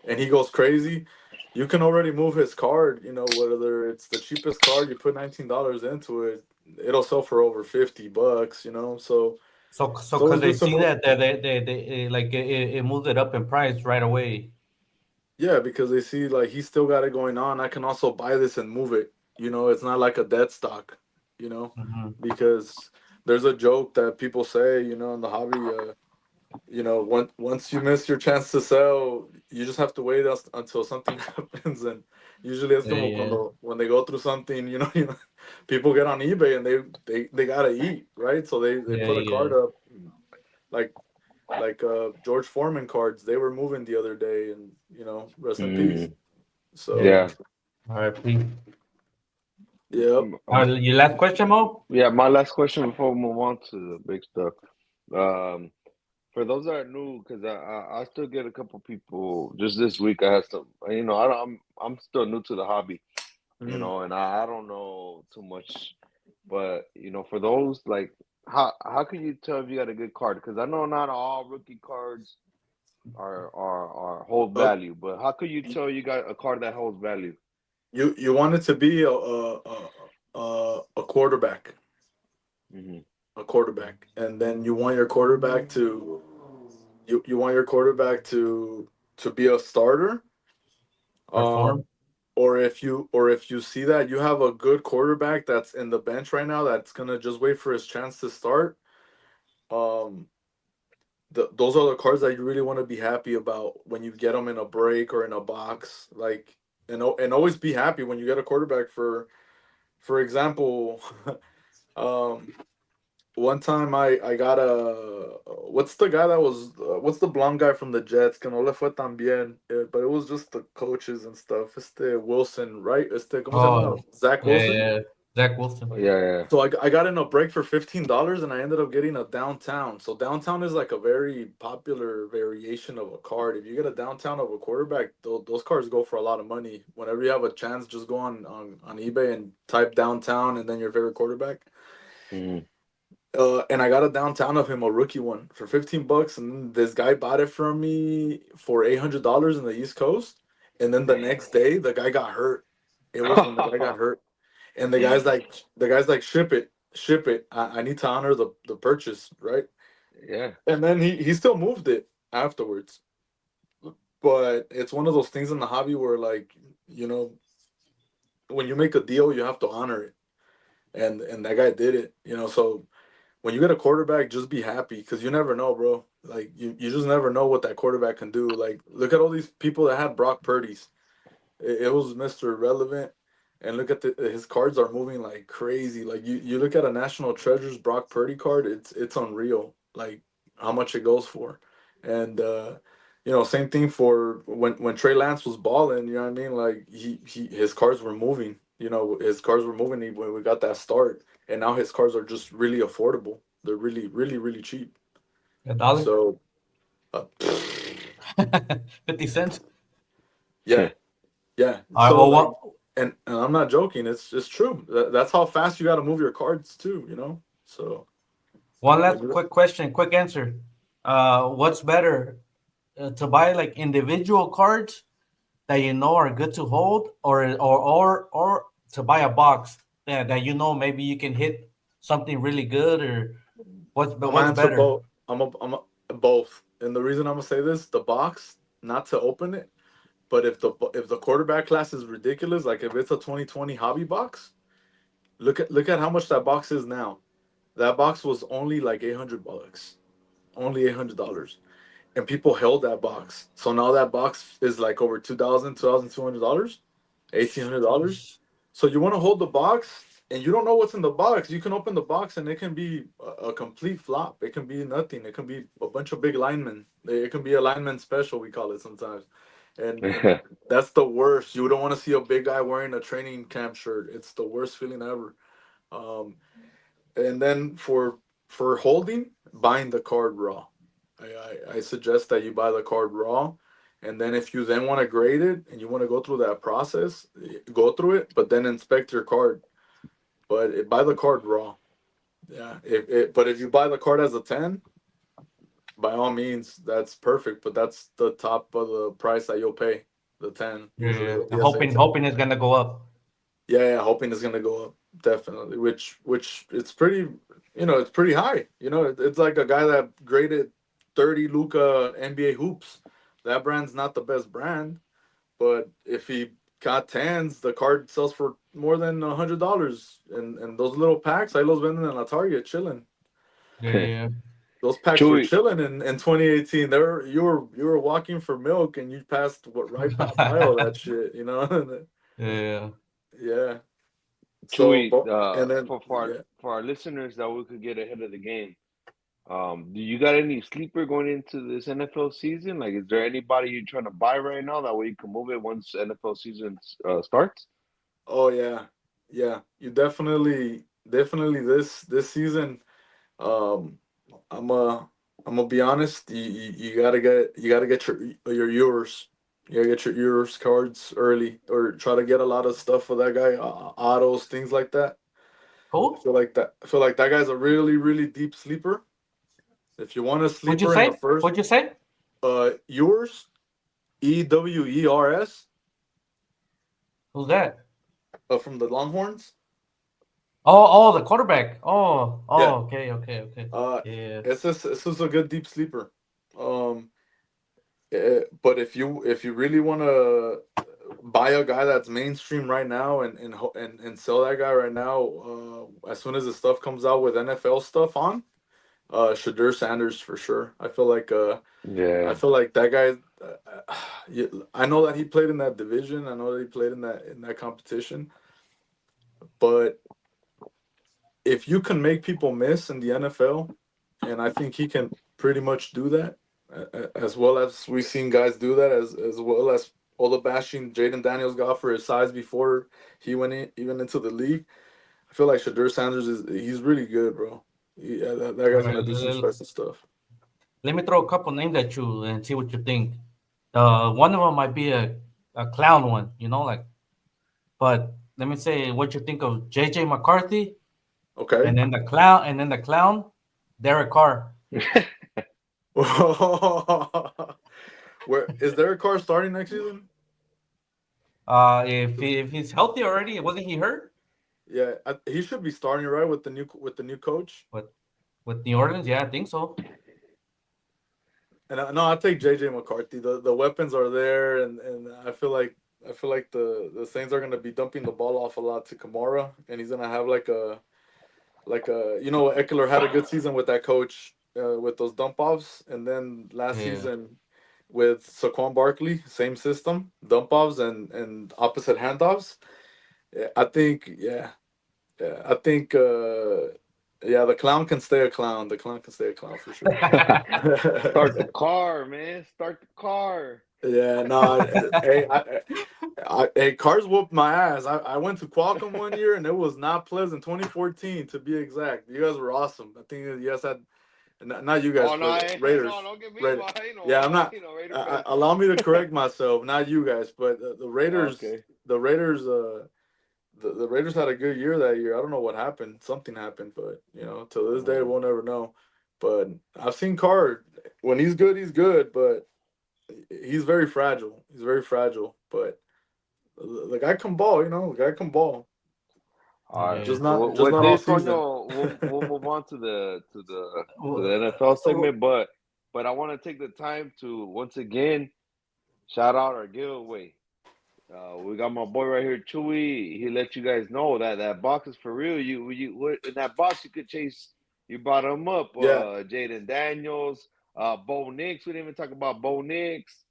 [SPEAKER 3] And he goes crazy. You can already move his card, whether it's the cheapest card, you put $19 into it, it'll sell for over $50, So
[SPEAKER 1] So
[SPEAKER 3] it's
[SPEAKER 1] because
[SPEAKER 3] always
[SPEAKER 1] they
[SPEAKER 3] good to
[SPEAKER 1] see
[SPEAKER 3] move.
[SPEAKER 1] that they like it moved it up in price right away.
[SPEAKER 3] Yeah, because they see like he's still got it going on. I can also buy this and move it. It's not like a dead stock, you know,
[SPEAKER 1] Hmm.
[SPEAKER 3] because there's a joke that people say, in the hobby, once you miss your chance to sell, you just have to wait until something happens. And usually it's
[SPEAKER 1] Yeah,
[SPEAKER 3] como
[SPEAKER 1] yeah,
[SPEAKER 3] cuando when they go through something, people get on eBay and they gotta eat, right? So they
[SPEAKER 1] yeah,
[SPEAKER 3] put a
[SPEAKER 1] yeah.
[SPEAKER 3] card up, like George Foreman cards. They were moving the other day, and rest in peace.
[SPEAKER 2] Mm.
[SPEAKER 1] Yeah,
[SPEAKER 3] So
[SPEAKER 1] yeah.
[SPEAKER 2] Yeah.
[SPEAKER 1] All right, please.
[SPEAKER 3] Yep.
[SPEAKER 1] Your last question, Mo?
[SPEAKER 2] Yeah, my last question before we move on to the big stuff. For those that are new, because I still get a couple people just this week. I had some, I don't, I'm still new to the hobby,
[SPEAKER 3] Mm.
[SPEAKER 2] and I don't know too much. But for those like, how can you tell if you got a good card? Because I know not all rookie cards are hold
[SPEAKER 3] Uh,
[SPEAKER 2] value, but how could you tell you got a card that holds value?
[SPEAKER 3] you want it to be a quarterback,
[SPEAKER 2] Hmm.
[SPEAKER 3] and then you want your quarterback to you want your quarterback to be a starter. Um,
[SPEAKER 1] Perform.
[SPEAKER 3] or if you see that you have a good quarterback that's in the bench right now that's gonna just wait for his chance to start. Um, those are the cards that you really want to be happy about when you get them in a break or in a box. Like, and always be happy when you get a quarterback. For example, um, one time I got a what's the guy that was what's the blonde guy from the Jets que no le fue tan bien, but it was just the coaches and stuff. Wilson, right? ¿Cómo se llama?
[SPEAKER 1] Oh,
[SPEAKER 3] Zach
[SPEAKER 1] yeah,
[SPEAKER 3] Wilson.
[SPEAKER 1] yeah. Zach Wilson.
[SPEAKER 2] Yeah, yeah.
[SPEAKER 3] So I got in a break for $15 and I ended up getting a downtown. So downtown is like a very popular variation of a card. If you get a downtown of a quarterback, those cards go for a lot of money. Whenever you have a chance, just go on eBay and type downtown and then your favorite quarterback.
[SPEAKER 2] Hmm.
[SPEAKER 3] And I got a downtown of him, a rookie one, for $15, and then this guy bought it from me for $800 in the East Coast. And then the next day, the guy got hurt. It was when the guy got hurt, and the guy's like, ship it. I need to honor the purchase, right?
[SPEAKER 2] Yeah.
[SPEAKER 3] And then he still moved it afterwards. But it's one of those things in the hobby where, like, you know, when you make a deal, you have to honor it, and that guy did it. So when you get a quarterback, just be happy because you never know, bro. Like, you just never know what that quarterback can do. Like, look at all these people that had Brock Purdy's. It was Mr. Irrelevant, and look at his cards are moving like crazy. Like, you look at a National Treasures Brock Purdy card, it's unreal. Like, how much it goes for, and same thing for when Trey Lance was balling. You know what I mean? Like, his cards were moving. His cards were moving when we got that start, and now his cards are just really affordable. They're really, really, really cheap.
[SPEAKER 1] $1.
[SPEAKER 3] So,
[SPEAKER 1] 50 cents.
[SPEAKER 3] yeah, yeah.
[SPEAKER 1] All right.
[SPEAKER 3] So,
[SPEAKER 1] Well,
[SPEAKER 3] like,
[SPEAKER 1] what?
[SPEAKER 3] and I'm not joking. It's true. That's how fast you got to move your cards too. So
[SPEAKER 1] One
[SPEAKER 3] when
[SPEAKER 1] last
[SPEAKER 3] you
[SPEAKER 1] quick question, quick answer. What's better, to buy like individual cards that you know are good to hold, or to buy a box that you know maybe you can hit something really good, or
[SPEAKER 3] I'm gonna
[SPEAKER 1] what's
[SPEAKER 3] answer
[SPEAKER 1] better?
[SPEAKER 3] both. Both. And the reason I'm gonna say this, the box, not to open it, but if the quarterback class is ridiculous, like if it's a 2020 hobby box, look at how much that box is now. That box was only like $800, only $800, and people held that box. So now that box is like over $2,200, $1,800.
[SPEAKER 1] Sheesh.
[SPEAKER 3] So you want to hold the box, and you don't know what's in the box. You can open the box, and it can be a complete flop. It can be nothing. It can be a bunch of big linemen. It can be a lineman special, we call it sometimes, and that's the worst. You don't want to see a big guy wearing a training camp shirt. It's the worst feeling ever. Um, and then for holding, buying the card raw. I suggest that you buy the card raw, and then if you then want to grade it and you want to go through that process, go through it, but then inspect your card. But buy the card raw. Yeah. But if you buy the card as a 10, by all means, that's perfect. But that's the top of the price that you'll pay. The 10, usually
[SPEAKER 1] Yeah,
[SPEAKER 3] a PSA
[SPEAKER 1] hoping
[SPEAKER 3] 10.
[SPEAKER 1] hoping it's gonna go up.
[SPEAKER 3] Yeah, hoping it's gonna go up definitely. Which it's pretty, it's pretty high. It's like a guy that graded 30 Luca NBA hoops. That brand's not the best brand, but if he got tens, the card sells for more than $100. And those little packs, I los venden en la Target chilling.
[SPEAKER 1] Yeah,
[SPEAKER 3] Those packs were
[SPEAKER 2] Chewy,
[SPEAKER 3] chilling in 2018. You were walking for milk and you passed by all that shit.
[SPEAKER 1] yeah.
[SPEAKER 3] Yeah. So,
[SPEAKER 2] Chewy,
[SPEAKER 3] and then
[SPEAKER 2] for
[SPEAKER 3] yeah.
[SPEAKER 2] our listeners that we could get ahead of the game. Do you got any sleeper going into this NFL season? Like, is there anybody you're trying to buy right now? That way you can move it once NFL season starts?
[SPEAKER 3] Oh yeah, yeah, you definitely this season. Um, I'm I'm gonna be honest. You gotta get your Euros. You gotta get your Euros cards early, or try to get a lot of stuff for that guy, autos, things like that.
[SPEAKER 1] Who?
[SPEAKER 3] I feel like that guy's a really deep sleeper. If you want a
[SPEAKER 1] What'd you
[SPEAKER 3] sleeper in the
[SPEAKER 1] say?
[SPEAKER 3] first,
[SPEAKER 1] What'd you say?
[SPEAKER 3] Ewers, Ewers,
[SPEAKER 1] Who's that?
[SPEAKER 3] from the Longhorns.
[SPEAKER 1] Oh, the quarterback.
[SPEAKER 3] Yeah,
[SPEAKER 1] Okay.
[SPEAKER 3] uh,
[SPEAKER 1] Yeah.
[SPEAKER 3] this is a good deep sleeper. Um, but if you really want to buy a guy that's mainstream right now and sell that guy right now, as soon as the stuff comes out with NFL stuff on, Shadur Sanders for sure. I
[SPEAKER 2] Yeah.
[SPEAKER 3] feel like that guy. I know that he played in that division. I know that he played in that competition. But if you can make people miss in the NFL, and I think he can pretty much do that, as well as we've seen guys do that, as well as all the bashing Jaden Daniels got for his size before he went even into the league. I feel like Shadur Sanders he's really good, bro. That
[SPEAKER 1] All
[SPEAKER 3] guy's
[SPEAKER 1] right.
[SPEAKER 3] gonna do some special stuff.
[SPEAKER 1] Let me throw a couple names at you and see what you think. One of them might be a clown one, like. But let me say what you think of JJ McCarthy,
[SPEAKER 3] Okay.
[SPEAKER 1] and then the clown, Derek Carr.
[SPEAKER 3] Where is there a car starting next season?
[SPEAKER 1] If he's healthy already, wasn't he hurt?
[SPEAKER 3] Yeah, he should be starting right with the new coach.
[SPEAKER 1] But with New Orleans, yeah, I think so.
[SPEAKER 3] And no, I take JJ McCarthy. The weapons are there, and I feel like the Saints are gonna be dumping the ball off a lot to Kamara, and he's gonna have Eckler had a good season with that coach, with those dump offs, and then last
[SPEAKER 1] Yeah.
[SPEAKER 3] season with Saquon Barkley, same system, dump offs and opposite handoffs. Yeah, I think yeah, I think yeah, the clown can stay a clown. The clown can stay a clown for sure.
[SPEAKER 2] Start the car, man. Start the car.
[SPEAKER 3] Yeah, no, hey, hey, Cars whooped my ass. I went to Qualcomm one year and it was not pleasant. 2014 to be exact. You guys were awesome. I think you guys had, not you guys,
[SPEAKER 2] Oh no,
[SPEAKER 3] but
[SPEAKER 2] no,
[SPEAKER 3] Raiders.
[SPEAKER 2] don't get me
[SPEAKER 3] Raiders.
[SPEAKER 2] involved. I ain't no,
[SPEAKER 3] Yeah, I'm not.
[SPEAKER 2] Raider fan.
[SPEAKER 3] Allow me to correct myself. Not you guys, but the Raiders.
[SPEAKER 2] Okay.
[SPEAKER 3] The Raiders. The Raiders had a good year that year. I don't know what happened. Something happened, but till this day, we'll never know. But I've seen Carr. When he's good, he's good. But he's very fragile. He's very fragile. But the guy can ball. The guy can ball.
[SPEAKER 2] All right.
[SPEAKER 1] Yeah.
[SPEAKER 2] So
[SPEAKER 3] Just
[SPEAKER 2] with
[SPEAKER 3] not all
[SPEAKER 2] this,
[SPEAKER 3] season.
[SPEAKER 2] Tonyo, we'll move on to the
[SPEAKER 1] Well,
[SPEAKER 2] NFL segment, but I want to take the time to once again shout out our giveaway. We got my boy right here, Chewy. He let you guys know that that box is for real. In that box you could chase. You brought him up,
[SPEAKER 3] Yeah,
[SPEAKER 2] Jaden Daniels, Bo Nix. We didn't even talk about Bo Nix.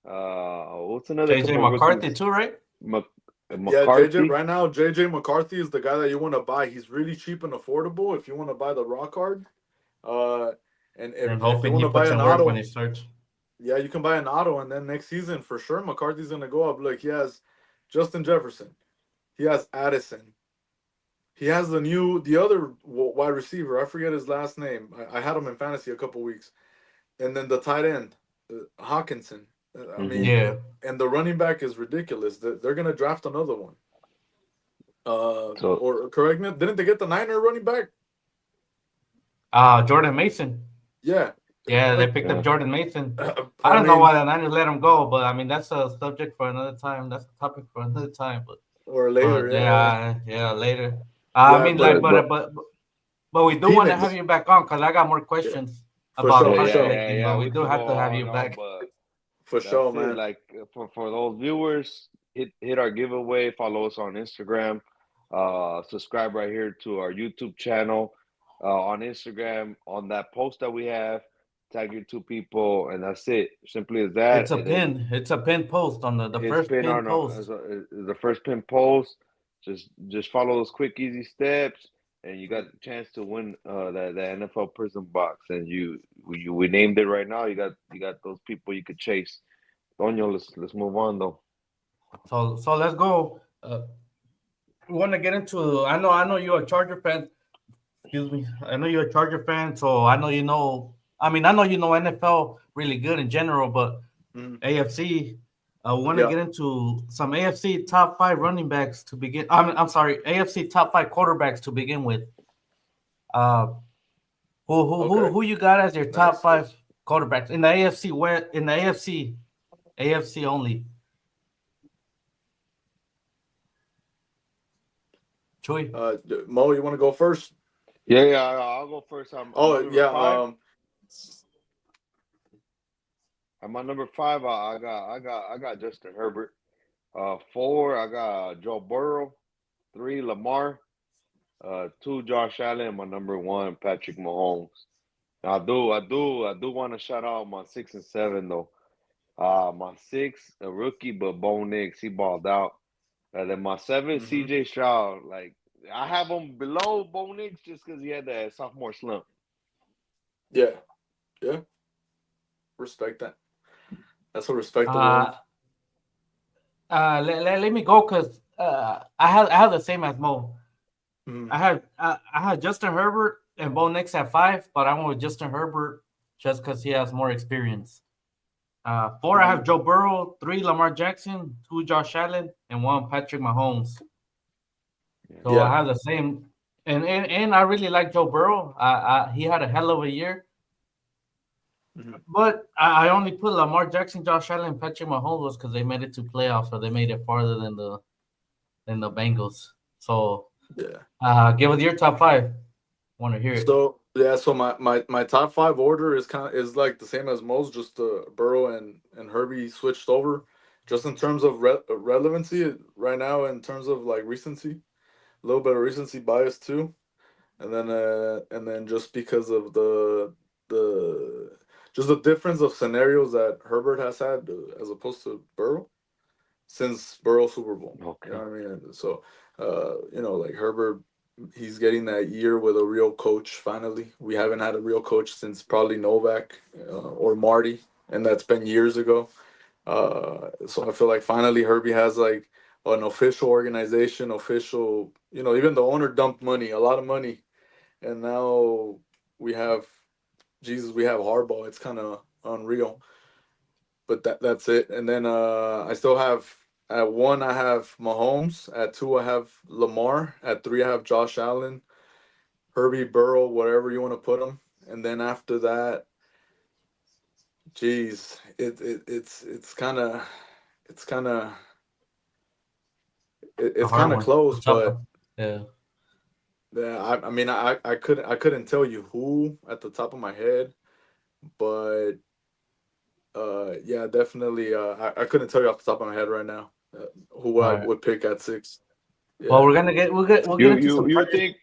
[SPEAKER 2] What's another
[SPEAKER 1] JJ
[SPEAKER 2] couple of
[SPEAKER 1] McCarthy
[SPEAKER 2] rookies?
[SPEAKER 1] too, right?
[SPEAKER 2] Mc,
[SPEAKER 3] yeah. JJ
[SPEAKER 2] McCarthy.
[SPEAKER 3] right now, JJ McCarthy is the guy that you want to buy. He's really cheap and affordable if you want to buy the raw card. Uh, and
[SPEAKER 1] And
[SPEAKER 3] if you
[SPEAKER 1] hoping
[SPEAKER 3] want
[SPEAKER 1] he
[SPEAKER 3] to buy
[SPEAKER 1] puts
[SPEAKER 3] an
[SPEAKER 1] in work when
[SPEAKER 3] auto,
[SPEAKER 1] he starts.
[SPEAKER 3] yeah, you can buy an auto, and then next season for sure, McCarthy's gonna go up. Look, he has Justin Jefferson, he has Addison, he has the other wide receiver. I forget his last name. I had him in fantasy a couple weeks, and then the tight end, Hawkinson. I
[SPEAKER 2] Mm-hmm.
[SPEAKER 3] mean,
[SPEAKER 1] Yeah.
[SPEAKER 3] and the running back is ridiculous. They're gonna draft another one.
[SPEAKER 2] So
[SPEAKER 3] Or correct me, didn't they get the Niner running back?
[SPEAKER 1] Jordan Mason.
[SPEAKER 3] Yeah,
[SPEAKER 1] Yeah, they
[SPEAKER 3] like
[SPEAKER 1] picked up
[SPEAKER 2] yeah.
[SPEAKER 1] Jordan Mason. I
[SPEAKER 3] I
[SPEAKER 1] don't know
[SPEAKER 3] mean,
[SPEAKER 1] why the Niners let him go, but I mean that's a subject for another time. That's a topic for another time. But
[SPEAKER 3] or
[SPEAKER 1] but
[SPEAKER 3] later, yeah,
[SPEAKER 1] yeah, later. I
[SPEAKER 3] yeah,
[SPEAKER 1] mean, like,
[SPEAKER 3] but
[SPEAKER 1] but we do want to have
[SPEAKER 3] Phoenix,
[SPEAKER 1] you back on because I got more
[SPEAKER 3] yeah,
[SPEAKER 1] questions
[SPEAKER 3] for
[SPEAKER 1] about
[SPEAKER 3] sure, for sure,
[SPEAKER 1] prospecting. But we
[SPEAKER 2] We
[SPEAKER 1] do
[SPEAKER 2] can
[SPEAKER 1] have
[SPEAKER 2] go
[SPEAKER 1] to have
[SPEAKER 2] on
[SPEAKER 1] you
[SPEAKER 2] and on,
[SPEAKER 1] back.
[SPEAKER 2] but
[SPEAKER 3] for
[SPEAKER 2] that's
[SPEAKER 3] sure,
[SPEAKER 2] it.
[SPEAKER 3] man.
[SPEAKER 2] Like for those viewers, hit our giveaway. Follow us on Instagram. Subscribe right here to our YouTube channel. On Instagram, on that post that we have, tag your two people, and that's it. Simply as that.
[SPEAKER 1] It's a
[SPEAKER 2] And then
[SPEAKER 1] pin. It's a pin post on the
[SPEAKER 2] it's
[SPEAKER 1] first
[SPEAKER 2] pinned
[SPEAKER 1] pin
[SPEAKER 2] on
[SPEAKER 1] post.
[SPEAKER 2] as the first pin post. Just follow those quick, easy steps, and you got the chance to win that NFL Prison Box. And we named it right now. You got those people you could chase. Tonyo, let's move on though.
[SPEAKER 1] So let's go. we want to get into. I know you're a Charger fan. Excuse me. I know you're a Charger fan, so I know you know. I mean, I know you know NFL really good in general, but
[SPEAKER 3] Mhm.
[SPEAKER 1] AFC. I want to
[SPEAKER 3] Yeah.
[SPEAKER 1] get into some AFC top 5 running backs to begin. I'm sorry, AFC top 5 quarterbacks to begin with. Uh, who
[SPEAKER 3] Okay.
[SPEAKER 1] you got as your top
[SPEAKER 3] Nice.
[SPEAKER 1] 5 quarterbacks in the AFC? Where in the AFC only? Chewy.
[SPEAKER 3] Mo, you want to go first?
[SPEAKER 2] Yeah, I'll go first. I'm
[SPEAKER 3] Oh
[SPEAKER 2] my number
[SPEAKER 3] yeah.
[SPEAKER 2] five. At my number five, I got Justin Herbert. 4, I got Joe Burrow. 3, Lamar. 2, Josh Allen. My number 1, Patrick Mahomes. I do want to shout out my 6 and 7 though. My 6, a rookie, but Bo Nix, he balled out. And then my 7,
[SPEAKER 3] Mm-hmm.
[SPEAKER 2] CJ Stroud. Like I have him below Bo Nix just because he had that sophomore slump.
[SPEAKER 3] Yeah. Yeah. Respect that. That's a respectable one.
[SPEAKER 1] Uh, let me go because I have the same as Mo.
[SPEAKER 3] Mhm.
[SPEAKER 1] I had Justin Herbert and Bo Nix at 5, but I went with Justin Herbert just because he has more experience. 4, I have
[SPEAKER 3] Mhm.
[SPEAKER 1] Joe Burrow. 3, Lamar Jackson. 2, Josh Allen, and 1, Patrick Mahomes. So I
[SPEAKER 3] Yeah.
[SPEAKER 1] have the same, and I really like Joe Burrow. He had a hell of a year,
[SPEAKER 3] Mhm.
[SPEAKER 1] but I only put Lamar Jackson, Josh Allen, and Patrick Mahomes because they made it to playoffs, so they made it farther than the Bengals. So
[SPEAKER 3] Yeah.
[SPEAKER 1] give us your top 5. Want to hear it?
[SPEAKER 3] So yeah, so my top 5 order is like the same as most, just Burrow and Herbie switched over, just in terms of relevancy right now, in terms of like recency, a little bit of recency bias too, and then just because of the just the difference of scenarios that Herbert has had as opposed to Burrow since Burrow Super Bowl. You know
[SPEAKER 2] Okay.
[SPEAKER 3] what I mean? So, like Herbert, he's getting that year with a real coach. Finally, we haven't had a real coach since probably Novak or Marty, and that's been years ago. So I feel like finally Herbie has like an official organization, official. Even the owner dumped money, a lot of money, and now we have Jesus. We have Harbaugh. It's kind of unreal, but that's it. And then I still have at 1 I have Mahomes, at 2 I have Lamar, at 3 I have Josh Allen, Herbie, Burrow, whatever you want to put them. And then after that, geez, it's kind of
[SPEAKER 1] A
[SPEAKER 3] it's
[SPEAKER 1] hard
[SPEAKER 3] kind of
[SPEAKER 1] one, a
[SPEAKER 3] close,
[SPEAKER 1] tough
[SPEAKER 3] but
[SPEAKER 1] one. Yeah.
[SPEAKER 3] yeah, I mean I couldn't tell you who at the top of my head, but yeah, definitely I couldn't tell you off the top of my head right now who
[SPEAKER 1] All
[SPEAKER 3] I
[SPEAKER 1] right.
[SPEAKER 3] would pick at 6.
[SPEAKER 1] Well,
[SPEAKER 3] Yeah.
[SPEAKER 1] we'll get
[SPEAKER 2] You
[SPEAKER 1] into some
[SPEAKER 2] you you
[SPEAKER 1] targets.
[SPEAKER 2] think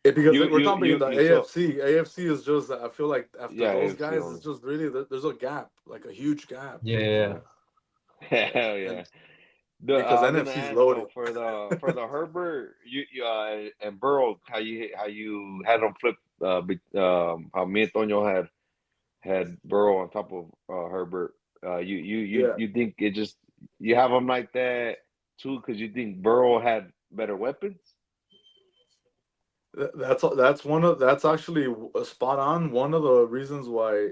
[SPEAKER 3] Because we're talking about the
[SPEAKER 2] you so
[SPEAKER 3] AFC. AFC is just, I feel like after
[SPEAKER 2] yeah,
[SPEAKER 3] those
[SPEAKER 2] AFC
[SPEAKER 3] guys, it's
[SPEAKER 2] only.
[SPEAKER 3] just really there's a gap, like a huge gap,
[SPEAKER 1] Yeah.
[SPEAKER 2] Hell
[SPEAKER 3] and
[SPEAKER 2] yeah.
[SPEAKER 3] because
[SPEAKER 2] I was gonna
[SPEAKER 3] NFC's
[SPEAKER 2] ask
[SPEAKER 3] loaded.
[SPEAKER 2] though for the Herbert and Burrow how you had them flip how me and Tonyo had Burrow on top of Herbert.
[SPEAKER 3] Yeah,
[SPEAKER 2] You think it just you have them like that too because you think Burrow had better weapons?
[SPEAKER 3] that's actually a spot on. One of the reasons why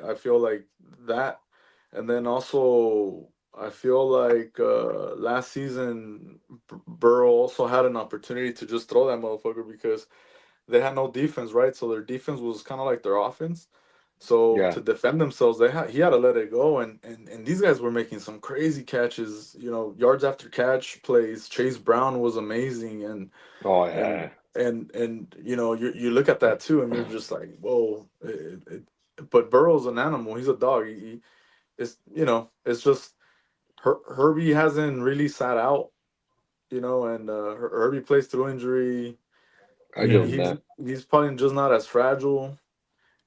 [SPEAKER 3] I feel like that, and then also I feel like last season Burrow also had an opportunity to just throw that motherfucker because they had no defense, right? So their defense was kind of like their offense. So
[SPEAKER 2] Yeah.
[SPEAKER 3] to defend themselves, he had to let it go, and these guys were making some crazy catches, yards after catch plays. Chase Brown was amazing,
[SPEAKER 2] Oh
[SPEAKER 3] and
[SPEAKER 2] yeah.
[SPEAKER 3] you look at that too, and you're just like, whoa. But Burrow's an animal. He's a dog. It's just Herbie hasn't really sat out, and Herbie plays through injury.
[SPEAKER 2] I give
[SPEAKER 3] He
[SPEAKER 2] him
[SPEAKER 3] he's
[SPEAKER 2] that.
[SPEAKER 3] he's probably just not as fragile.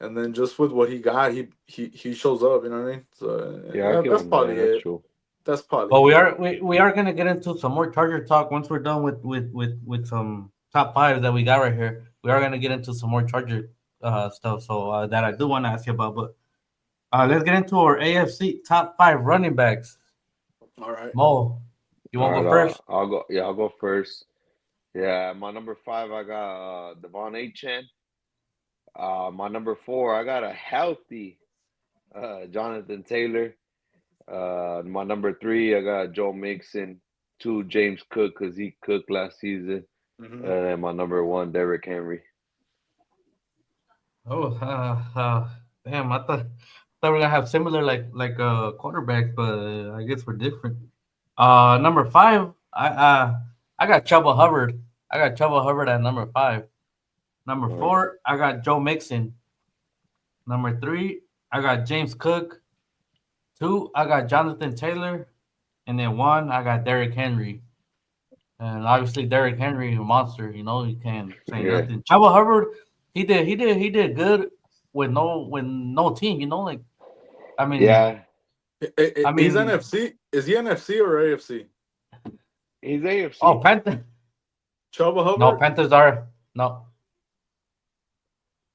[SPEAKER 3] And then just with what he got, he shows up. You know what I mean? So
[SPEAKER 2] Yeah, I give
[SPEAKER 3] that's
[SPEAKER 2] him that.
[SPEAKER 3] probably
[SPEAKER 2] That's
[SPEAKER 3] it.
[SPEAKER 2] true.
[SPEAKER 3] That's probably
[SPEAKER 1] Well, we
[SPEAKER 3] it.
[SPEAKER 1] are we are gonna get into some more Charger talk once we're done with some top 5s that we got right here. We are gonna get into some more Charger stuff. So that I do want to ask you about. But let's get into our AFC top 5 running backs.
[SPEAKER 3] All right.
[SPEAKER 1] Mo, you
[SPEAKER 2] All
[SPEAKER 1] want to
[SPEAKER 2] right,
[SPEAKER 1] go first?
[SPEAKER 2] I'll go. Yeah, I'll go first. Yeah, my number 5, I got Devon Achane. My number 4, I got a healthy Jonathan Taylor. My number 3, I got Joe Mixon. 2, James Cook, because he cooked last season.
[SPEAKER 3] Mm-hmm.
[SPEAKER 2] And my number 1, Derrick Henry.
[SPEAKER 1] Oh, damn! I thought we were gonna have similar like quarterback, but I guess we're different. Number 5, I got Chuba Hubbard. I got Chuba Hubbard at number 5. Number
[SPEAKER 2] Uh,
[SPEAKER 1] 4, I got Joe Mixon. Number 3, I got James Cook. 2, I got Jonathan Taylor, and then 1, I got Derrick Henry. And obviously Derrick Henry, a monster. You can't say
[SPEAKER 2] yeah.
[SPEAKER 1] nothing. Chuba Hubbard, he did good with no team. Like I mean,
[SPEAKER 2] Yeah,
[SPEAKER 1] I
[SPEAKER 3] He's
[SPEAKER 1] mean,
[SPEAKER 3] NFC. Is he NFC or AFC?
[SPEAKER 2] he's
[SPEAKER 1] oh
[SPEAKER 2] AFC.
[SPEAKER 1] Panther,
[SPEAKER 3] Chuba
[SPEAKER 1] no
[SPEAKER 3] Hubbard.
[SPEAKER 1] Panthers are no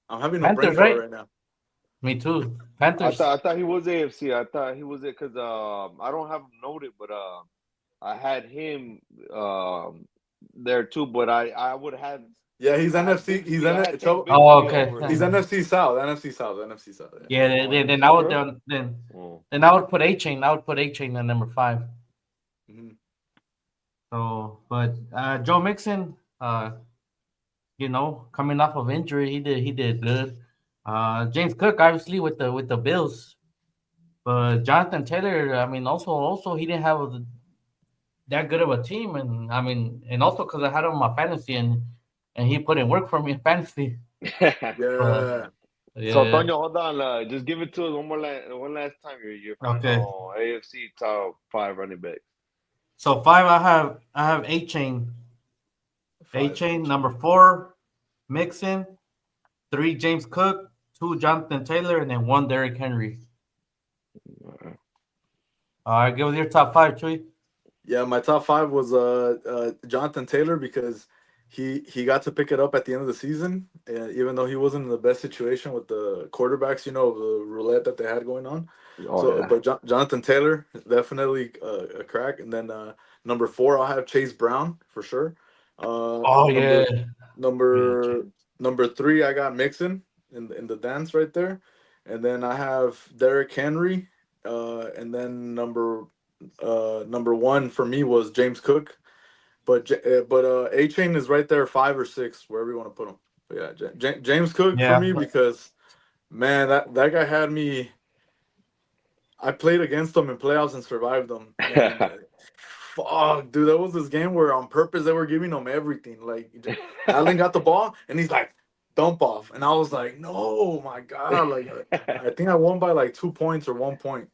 [SPEAKER 3] I'm having a brain
[SPEAKER 1] Panthers,
[SPEAKER 3] fart
[SPEAKER 1] right?
[SPEAKER 3] right now.
[SPEAKER 1] Me too.
[SPEAKER 2] I
[SPEAKER 1] Panthers.
[SPEAKER 2] thought he was AFC. I thought he was it because I don't have him noted, but I had him there too. But I would have
[SPEAKER 3] Yeah, he's
[SPEAKER 2] I had
[SPEAKER 3] NFC.
[SPEAKER 2] Bigsby. I had Tank
[SPEAKER 3] Chuba.
[SPEAKER 1] Oh,
[SPEAKER 2] Bigsby
[SPEAKER 1] okay.
[SPEAKER 2] over
[SPEAKER 3] He's
[SPEAKER 2] him.
[SPEAKER 3] NFC South. NFC South. NFC South. Yeah.
[SPEAKER 1] Yeah,
[SPEAKER 2] Oh,
[SPEAKER 1] then
[SPEAKER 2] you
[SPEAKER 1] I would
[SPEAKER 2] sure?
[SPEAKER 1] then
[SPEAKER 2] Oh.
[SPEAKER 1] then I would put A Chain. I would put A Chain at number 5.
[SPEAKER 3] Mhm.
[SPEAKER 1] So, but Joe Mixon, coming off of injury, he did good. James Cook, obviously with the Bills, but Jonathan Taylor, I mean, also he didn't have that good of a team, and I mean, and also because I had him in my fantasy, and he put in work for me in fantasy. But
[SPEAKER 3] Yeah.
[SPEAKER 2] So,
[SPEAKER 1] yeah,
[SPEAKER 2] Antonio, hold on. Just give it to us one last time. Your
[SPEAKER 1] okay.
[SPEAKER 2] final AFC top 5 running backs.
[SPEAKER 1] So 5, I have A Chain,
[SPEAKER 3] Five.
[SPEAKER 1] number 4, Mixon, 3, James Cook, 2, Jonathan Taylor, and then 1, Derrick Henry. All right, give us your top 5, Chewy.
[SPEAKER 3] Yeah, my top 5 was Jonathan Taylor because he got to pick it up at the end of the season, even though he wasn't in the best situation with the quarterbacks, the roulette that they had going on.
[SPEAKER 2] Oh
[SPEAKER 3] So,
[SPEAKER 2] yeah.
[SPEAKER 3] but Jonathan Taylor definitely a crack, and then number 4 I'll have Chase Brown for sure.
[SPEAKER 1] Oh yeah, yeah.
[SPEAKER 3] Number 3 I got Mixon in the dance right there, and then I have Derrick Henry, and then number 1 for me was James Cook, but A Chain is right there 5 or 6 wherever you want to put him. But yeah, James Cook for
[SPEAKER 1] Yeah.
[SPEAKER 3] me because man that guy had me. I played against them in playoffs and survived them, and fuck, dude, that was this game where on purpose they were giving them everything. Like Allen got the ball and he's like dump off, and I was like, no, my god, like I think I won by like 2 points or 1 point.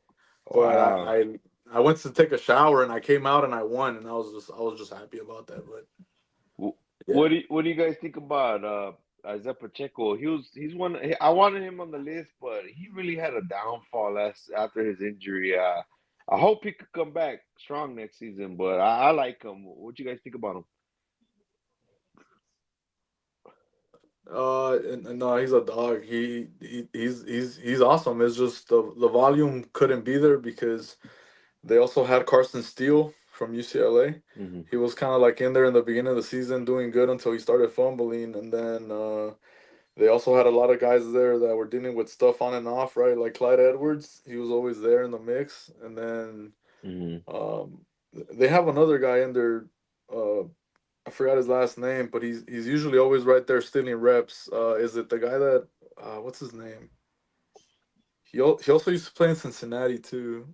[SPEAKER 3] But
[SPEAKER 2] Wow.
[SPEAKER 3] I went to take a shower and I came out and I won, and I was just happy about that. But yeah,
[SPEAKER 2] What do you guys think about Isaiah Pacheco? He's one. I wanted him on the list, but he really had a downfall after his injury. I hope he could come back strong next season, but I like him. What you guys think about him?
[SPEAKER 3] and no, he's a dog. He's awesome. It's just the volume couldn't be there because they also had Carson Steele from UCLA.
[SPEAKER 2] Hmm.
[SPEAKER 3] He was kind of like in there in the beginning of the season doing good until he started fumbling, and then they also had a lot of guys there that were dealing with stuff on and off, right? Like Clyde Edwards, he was always there in the mix, and then
[SPEAKER 2] Hmm.
[SPEAKER 3] um, they have another guy in there. Uh, I forgot his last name, but he's usually always right there stealing reps. Is it the guy that what's his name? He also used to play in Cincinnati too.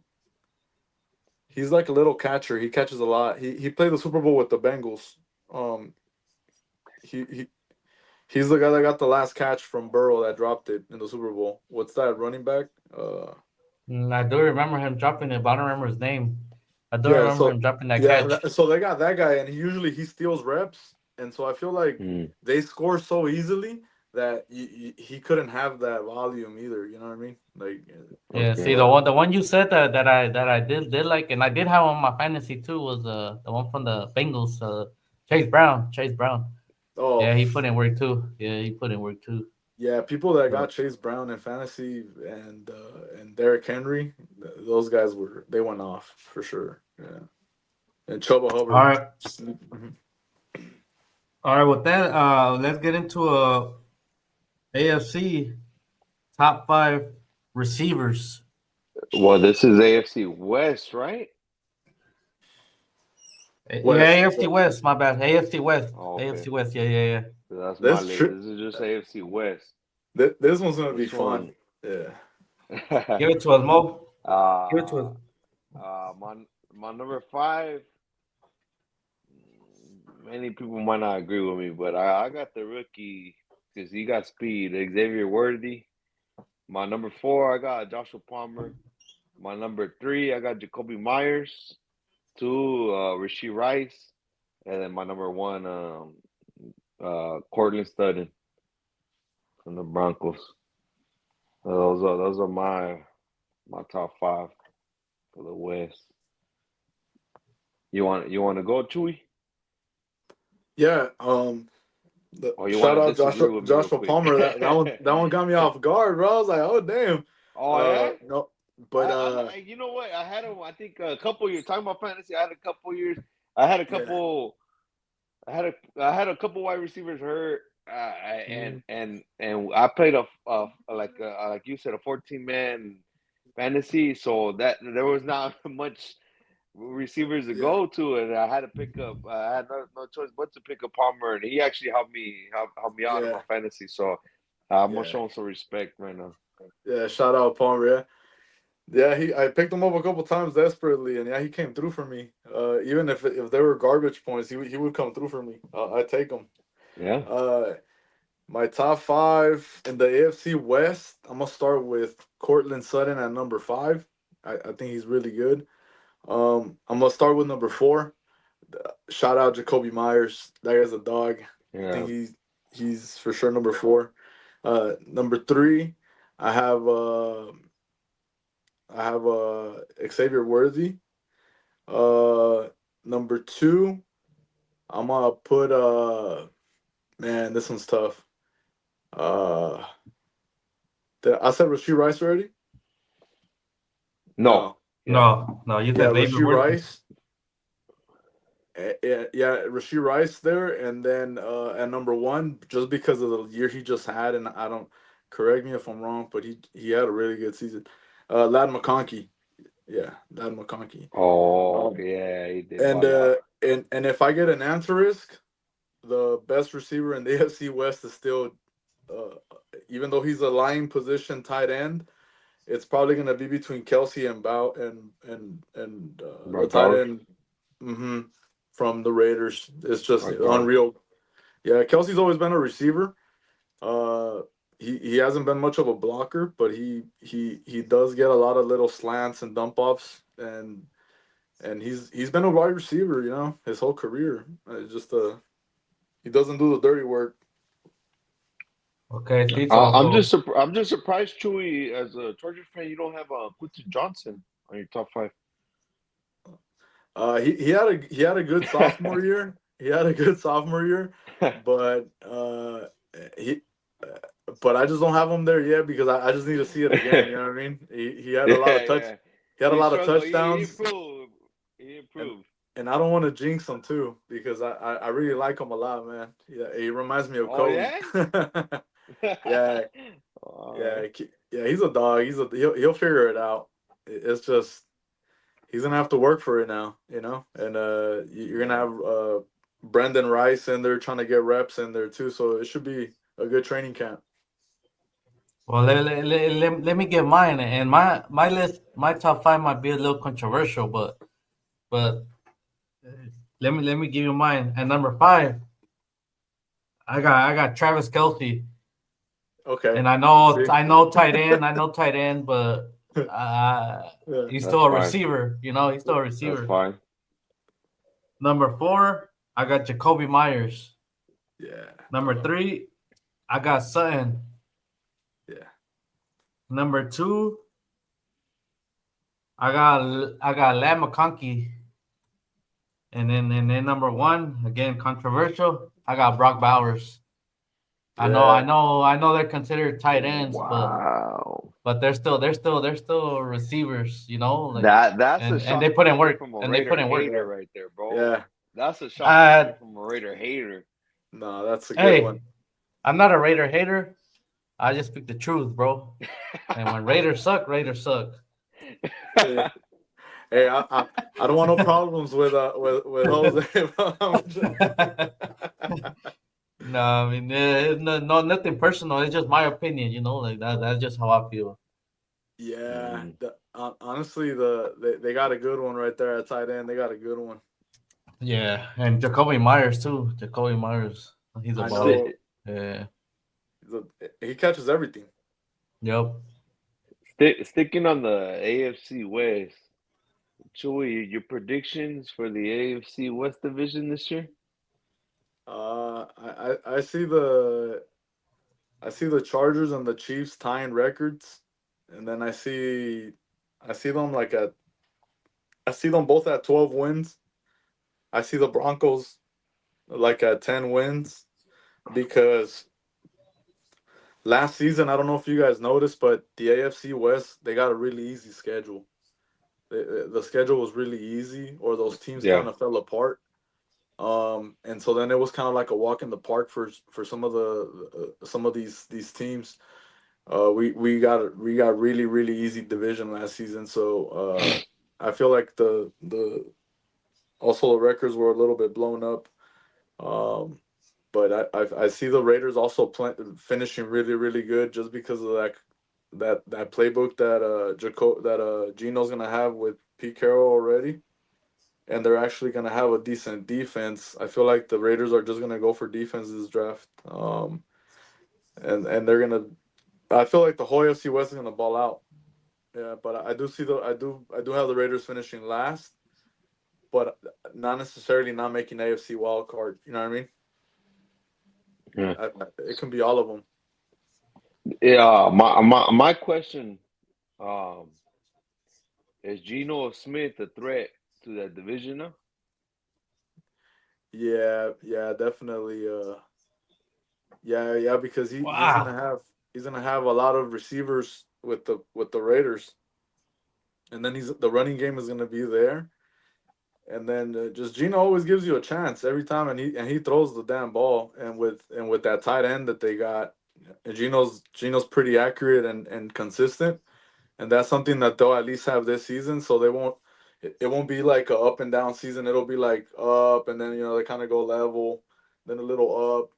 [SPEAKER 3] He's like a little catcher. He catches a lot. He played the Super Bowl with the Bengals. Um, he he he's the guy that got the last catch from Burrow that dropped it in the Super Bowl. What's that running back?
[SPEAKER 1] I do remember him dropping it, but I don't remember his name. I do
[SPEAKER 3] Yeah.
[SPEAKER 1] remember
[SPEAKER 3] So
[SPEAKER 1] him dropping that
[SPEAKER 3] yeah.
[SPEAKER 1] catch.
[SPEAKER 3] So they got that guy, and he steals reps, and so I feel like
[SPEAKER 2] Mm.
[SPEAKER 3] they score so easily that he couldn't have that volume either. You know what I mean? Like,
[SPEAKER 1] Yeah, see
[SPEAKER 2] Okay.
[SPEAKER 1] the one you said that I did like, and I did have on my fantasy too was the one from the Bengals, Chase Brown. Chase Brown.
[SPEAKER 3] oh
[SPEAKER 1] Yeah, he put in work too. Yeah, he put in work too.
[SPEAKER 3] yeah, people that
[SPEAKER 2] Uh,
[SPEAKER 3] got Chase Brown in fantasy and Derrick Henry, those guys they went off for sure. Yeah, and Chuba
[SPEAKER 1] All
[SPEAKER 3] Hubbard.
[SPEAKER 1] right.
[SPEAKER 3] Mhm.
[SPEAKER 1] All right, with that, let's get into AFC top 5 receivers.
[SPEAKER 2] Well, this is AFC West, right?
[SPEAKER 1] Yeah,
[SPEAKER 3] West.
[SPEAKER 1] AFC West. My bad. AFC West.
[SPEAKER 2] Oh, okay.
[SPEAKER 1] AFC West. Yeah.
[SPEAKER 2] So that's my
[SPEAKER 3] That's
[SPEAKER 2] list.
[SPEAKER 3] true.
[SPEAKER 2] This is just AFC West.
[SPEAKER 3] This one's gonna be
[SPEAKER 2] Which
[SPEAKER 3] fun.
[SPEAKER 2] one?
[SPEAKER 3] Yeah.
[SPEAKER 1] Give it to us, Mo. Give it to
[SPEAKER 2] uh,
[SPEAKER 1] us.
[SPEAKER 2] my number 5. Many people might not agree with me, but I got the rookie because he got speed. Xavier Worthy. My number 4, I got Joshua Palmer. My number 3, I got Jacoby Myers. 2, Rasheed Rice, and then my number 1, Cortland Sutton from the Broncos. Those are my top 5 for the West. You want to go, Chewy?
[SPEAKER 3] Yeah.
[SPEAKER 2] Or you
[SPEAKER 3] Shout
[SPEAKER 2] want to
[SPEAKER 3] out
[SPEAKER 2] disagree with me real
[SPEAKER 3] Joshua
[SPEAKER 2] quick?
[SPEAKER 3] Palmer. That one got me off guard, bro. I was like, oh damn.
[SPEAKER 2] Oh yeah.
[SPEAKER 3] No, but
[SPEAKER 2] You know what? I had him. I think a couple years. Talking about fantasy, I had a couple years. I had a
[SPEAKER 3] yeah.
[SPEAKER 2] couple. I had a couple wide receivers hurt, and I played like you said, a 14-man fantasy, so that there was not much receivers to
[SPEAKER 3] Yeah.
[SPEAKER 2] go to, and I had to pick up. I had no choice but to pick up Palmer, and he actually helped me out in
[SPEAKER 3] Yeah.
[SPEAKER 2] my fantasy. So I'm gonna
[SPEAKER 3] Yeah.
[SPEAKER 2] show him some respect right now.
[SPEAKER 3] Yeah. Shout out Palmer. Yeah. Yeah, I picked him up a couple times desperately, and yeah, he came through for me. Even if they were garbage points, he would come through for me. I take him.
[SPEAKER 2] Yeah.
[SPEAKER 3] My top 5 in the AFC West. I'm gonna start with Cortland Sutton at number 5. I think he's really good. I'm gonna start with number 4. Shout out Jacoby Myers. That guy's a dog. I
[SPEAKER 2] Yeah.
[SPEAKER 3] think he's for sure number 4. Number 3, I have Xavier Worthy. Number 2, I'm gonna put man, this one's tough. I said Rasheed Rice already.
[SPEAKER 2] No.
[SPEAKER 1] No, you
[SPEAKER 3] Yeah,
[SPEAKER 1] said Xavier
[SPEAKER 3] Rasheed
[SPEAKER 1] Worthy.
[SPEAKER 3] Rice. Yeah, Rasheed Rice there, and then at number 1, just because of the year he just had, and I don't, correct me if I'm wrong, but he had a really good season. Lad McConkey. Yeah, Lad McConkey.
[SPEAKER 2] Oh, yeah, he did
[SPEAKER 3] And
[SPEAKER 2] ball out.
[SPEAKER 3] and if I get an asterisk, the best receiver in the AFC West is still, even though he's a line position tight end, it's probably gonna be between Kelsey and Bow and the
[SPEAKER 2] Brock
[SPEAKER 3] tight
[SPEAKER 2] Bowers.
[SPEAKER 3] end, from the Raiders. It's just
[SPEAKER 2] Brock Bowers.
[SPEAKER 3] unreal. Yeah, Kelsey's always been a receiver. He hasn't been much of a blocker, but he does get a lot of little slants and dump offs, and he's been a wide receiver, his whole career. It's just he doesn't do the dirty work.
[SPEAKER 1] Okay, see,
[SPEAKER 2] I'm just surprised, Chewy, as a Chargers fan, you don't have Quentin Johnson on your top 5.
[SPEAKER 3] He had a good sophomore year. He had a good sophomore year, but he. But I just don't have him there yet because I just need to see it again. You know what I mean? He had a lot of touch.
[SPEAKER 2] Yeah.
[SPEAKER 3] He had a
[SPEAKER 2] He
[SPEAKER 3] lot of
[SPEAKER 2] struggled.
[SPEAKER 3] touchdowns.
[SPEAKER 2] He improved.
[SPEAKER 3] And I don't want to jinx him too because I really like him a lot, man. Yeah, he reminds me of
[SPEAKER 2] Oh,
[SPEAKER 3] Kobe.
[SPEAKER 2] yeah?
[SPEAKER 3] Yeah. He's a dog. He'll figure it out. It's just he's gonna have to work for it now, And you're gonna have Brendan Rice in there trying to get reps in there too, so it should be a good training camp.
[SPEAKER 1] well, let me get mine, and my list, my top 5 might be a little controversial, but let me give you mine. At number 5, I got Travis Kelce,
[SPEAKER 3] Okay.
[SPEAKER 1] and I know tight end, but he's still a receiver. He's still a receiver.
[SPEAKER 2] That's fine.
[SPEAKER 1] Number 4, I got Jacoby Myers.
[SPEAKER 3] Yeah.
[SPEAKER 1] Number 3, I got Sutton.
[SPEAKER 3] Yeah.
[SPEAKER 1] Number 2, I got Lad McConkey. And then number 1, again controversial, I got Brock Bowers. I know they're considered tight ends,
[SPEAKER 2] Wow.
[SPEAKER 1] but they're still receivers,
[SPEAKER 2] That's a shot
[SPEAKER 1] and they put in work
[SPEAKER 2] from a
[SPEAKER 1] and they
[SPEAKER 2] Raider
[SPEAKER 1] put in work
[SPEAKER 2] hater right there, bro.
[SPEAKER 3] Yeah.
[SPEAKER 2] That's a shot from a Raider hater.
[SPEAKER 3] No, that's a good
[SPEAKER 1] Hey,
[SPEAKER 3] one.
[SPEAKER 1] I'm not a Raider hater. I just speak the truth, bro. And when Raiders suck, Raiders suck.
[SPEAKER 3] Hey, hey, I don't want no problems with Jose.
[SPEAKER 1] No, I mean, no, nothing personal. It's just my opinion, you know, like that. That's just how I feel.
[SPEAKER 3] Yeah,
[SPEAKER 2] Mm.
[SPEAKER 3] honestly, they got a good one right there at tight end. They got a good one.
[SPEAKER 1] Yeah, and Jacoby Myers too. Jacoby Myers, he's a
[SPEAKER 3] I
[SPEAKER 1] baller.
[SPEAKER 3] know
[SPEAKER 1] Yeah.
[SPEAKER 3] he catches everything.
[SPEAKER 1] Yep.
[SPEAKER 2] Sticking on the AFC West, Chewy, your predictions for the AFC West division this year?
[SPEAKER 3] I see the Chargers and the Chiefs tying records, and then I see them like at I see them both at 12 wins. I see the Broncos like at 10 wins because last season I don't know if you guys noticed, but the AFC West they got a really easy schedule. The schedule was really easy, or those teams
[SPEAKER 2] Yeah.
[SPEAKER 3] kind of fell apart. And so then it was kind of like a walk in the park for some of these teams. We got really easy division last season, so I feel like the also the records were a little bit blown up. Um, but I see the Raiders also finishing really good just because of that playbook that Gino's gonna have with Pete Carroll already, and they're actually gonna have a decent defense. I feel like the Raiders are just gonna go for defense this draft, and they're gonna. I feel like the whole AFC West is gonna ball out. Yeah, but I do see I do have the Raiders finishing last, but not necessarily not making AFC wild card. You know what I mean?
[SPEAKER 2] Yeah.
[SPEAKER 3] It can be all of them.
[SPEAKER 2] Yeah. My question, um, is Geno Smith a threat to that division now?
[SPEAKER 3] Yeah, definitely. Yeah, because
[SPEAKER 1] Wow.
[SPEAKER 3] he's gonna have a lot of receivers with the Raiders, and then he's the running game is gonna be there, and then just Gino always gives you a chance every time, and he throws the damn ball, and with that tight end that they got, Gino's pretty accurate and consistent, and that's something that they'll at least have this season, so it won't be like a up and down season. It'll be like up, and then they kind of go level, then a little up,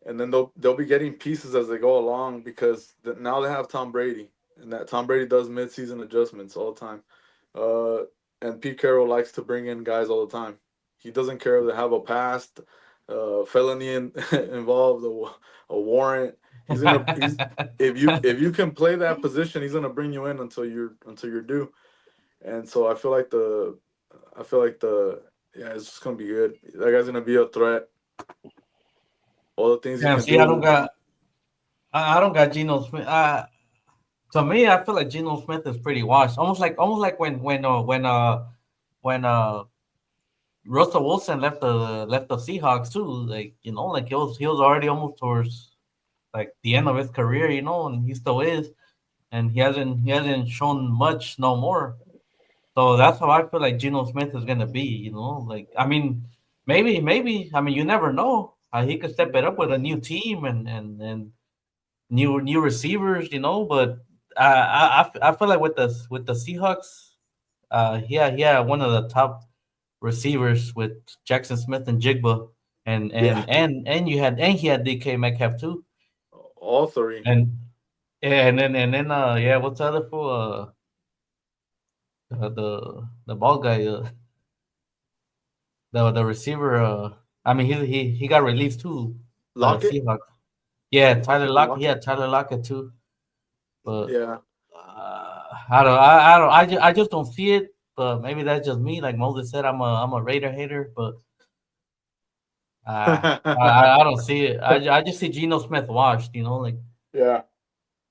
[SPEAKER 3] and then they'll be getting pieces as they go along because now they have Tom Brady, and that Tom Brady does midseason adjustments all the time. Uh, and Pete Carroll likes to bring in guys all the time. He doesn't care if they have a past, felony involved, a warrant. He's if you can play that position, he's gonna bring you in until you're due. And so I feel like the yeah, it's just gonna be good. That guy's gonna be a threat. All the things he
[SPEAKER 1] Damn.
[SPEAKER 3] can
[SPEAKER 1] See,
[SPEAKER 3] do.
[SPEAKER 1] I don't got Geno Smith. To me, I feel like Geno Smith is pretty washed. Almost like when Russell Wilson left the Seahawks too. Like like he was already almost towards like the end of his career. And he still is, and he hasn't shown much no more. So that's how I feel like Geno Smith is gonna be. Like I mean, maybe I mean you never know. He could step it up with a new team and new receivers. But I feel like with the Seahawks, he had one of the top receivers with Jackson Smith and Jigba, and
[SPEAKER 3] Yeah,
[SPEAKER 1] and and and he had DK Metcalf too,
[SPEAKER 3] all three.
[SPEAKER 1] and and then yeah, what's the other fool? The ball guy, the receiver. I mean he got released too by the
[SPEAKER 3] Lockett,
[SPEAKER 1] Seahawks. Yeah, Tyler Lockett.
[SPEAKER 3] Lockett.
[SPEAKER 1] Yeah, Tyler Lockett too. But
[SPEAKER 3] Yeah.
[SPEAKER 1] I just don't see it. But maybe that's just me. Like Moses said, I'm a Raider hater, but I don't see it. I just see Geno Smith washed. Like
[SPEAKER 3] Yeah.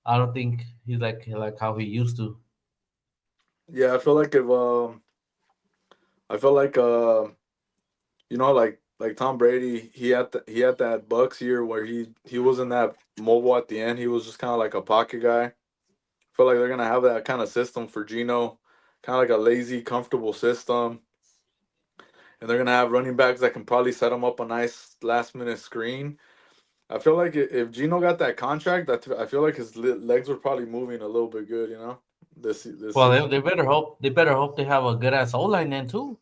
[SPEAKER 1] I don't think he's like how he used to.
[SPEAKER 3] Yeah. I feel like like Tom Brady, he had that Bucks year where he wasn't that mobile at the end. He was just kind of like a pocket guy. I feel like they're gonna have that kind of system for Gino, kind of like a lazy, comfortable system. and they're gonna have running backs that can probably set them up a nice last minute screen. I feel like if Gino got that contract, I feel like his legs were probably moving a little bit good, this
[SPEAKER 1] Well,
[SPEAKER 3] season.
[SPEAKER 1] they better hope they have a good ass O line then too.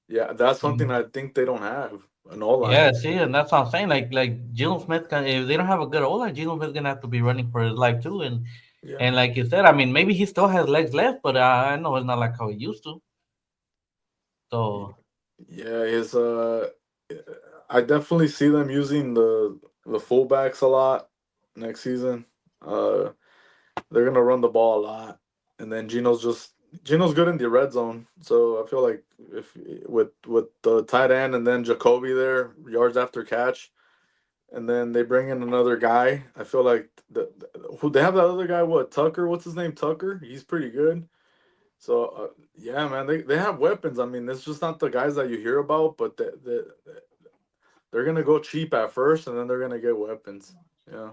[SPEAKER 3] Yeah, that's something
[SPEAKER 1] Mm.
[SPEAKER 3] I think they don't have an O line.
[SPEAKER 1] Yeah, see, and that's what I'm saying. Like Geno Smith, if they don't have a good O line, Geno Smith's gonna have to be running for his life too.
[SPEAKER 3] Yeah,
[SPEAKER 1] And like you said, I mean, maybe he still has legs left, but I know it's not like how he used to. So
[SPEAKER 3] yeah, his I definitely see them using the fullbacks a lot next season. Uh, they're gonna run the ball a lot, and then Gino's good in the red zone. So I feel like if with the tight end and then Jacoby there, yards after catch, and then they bring in another guy. I feel like who they have that other guy. What Tucker? What's his name? Tucker. He's pretty good. So yeah, man, they have weapons. I mean, it's just not the guys that you hear about, but they're gonna go cheap at first, and then they're gonna get weapons. Yeah,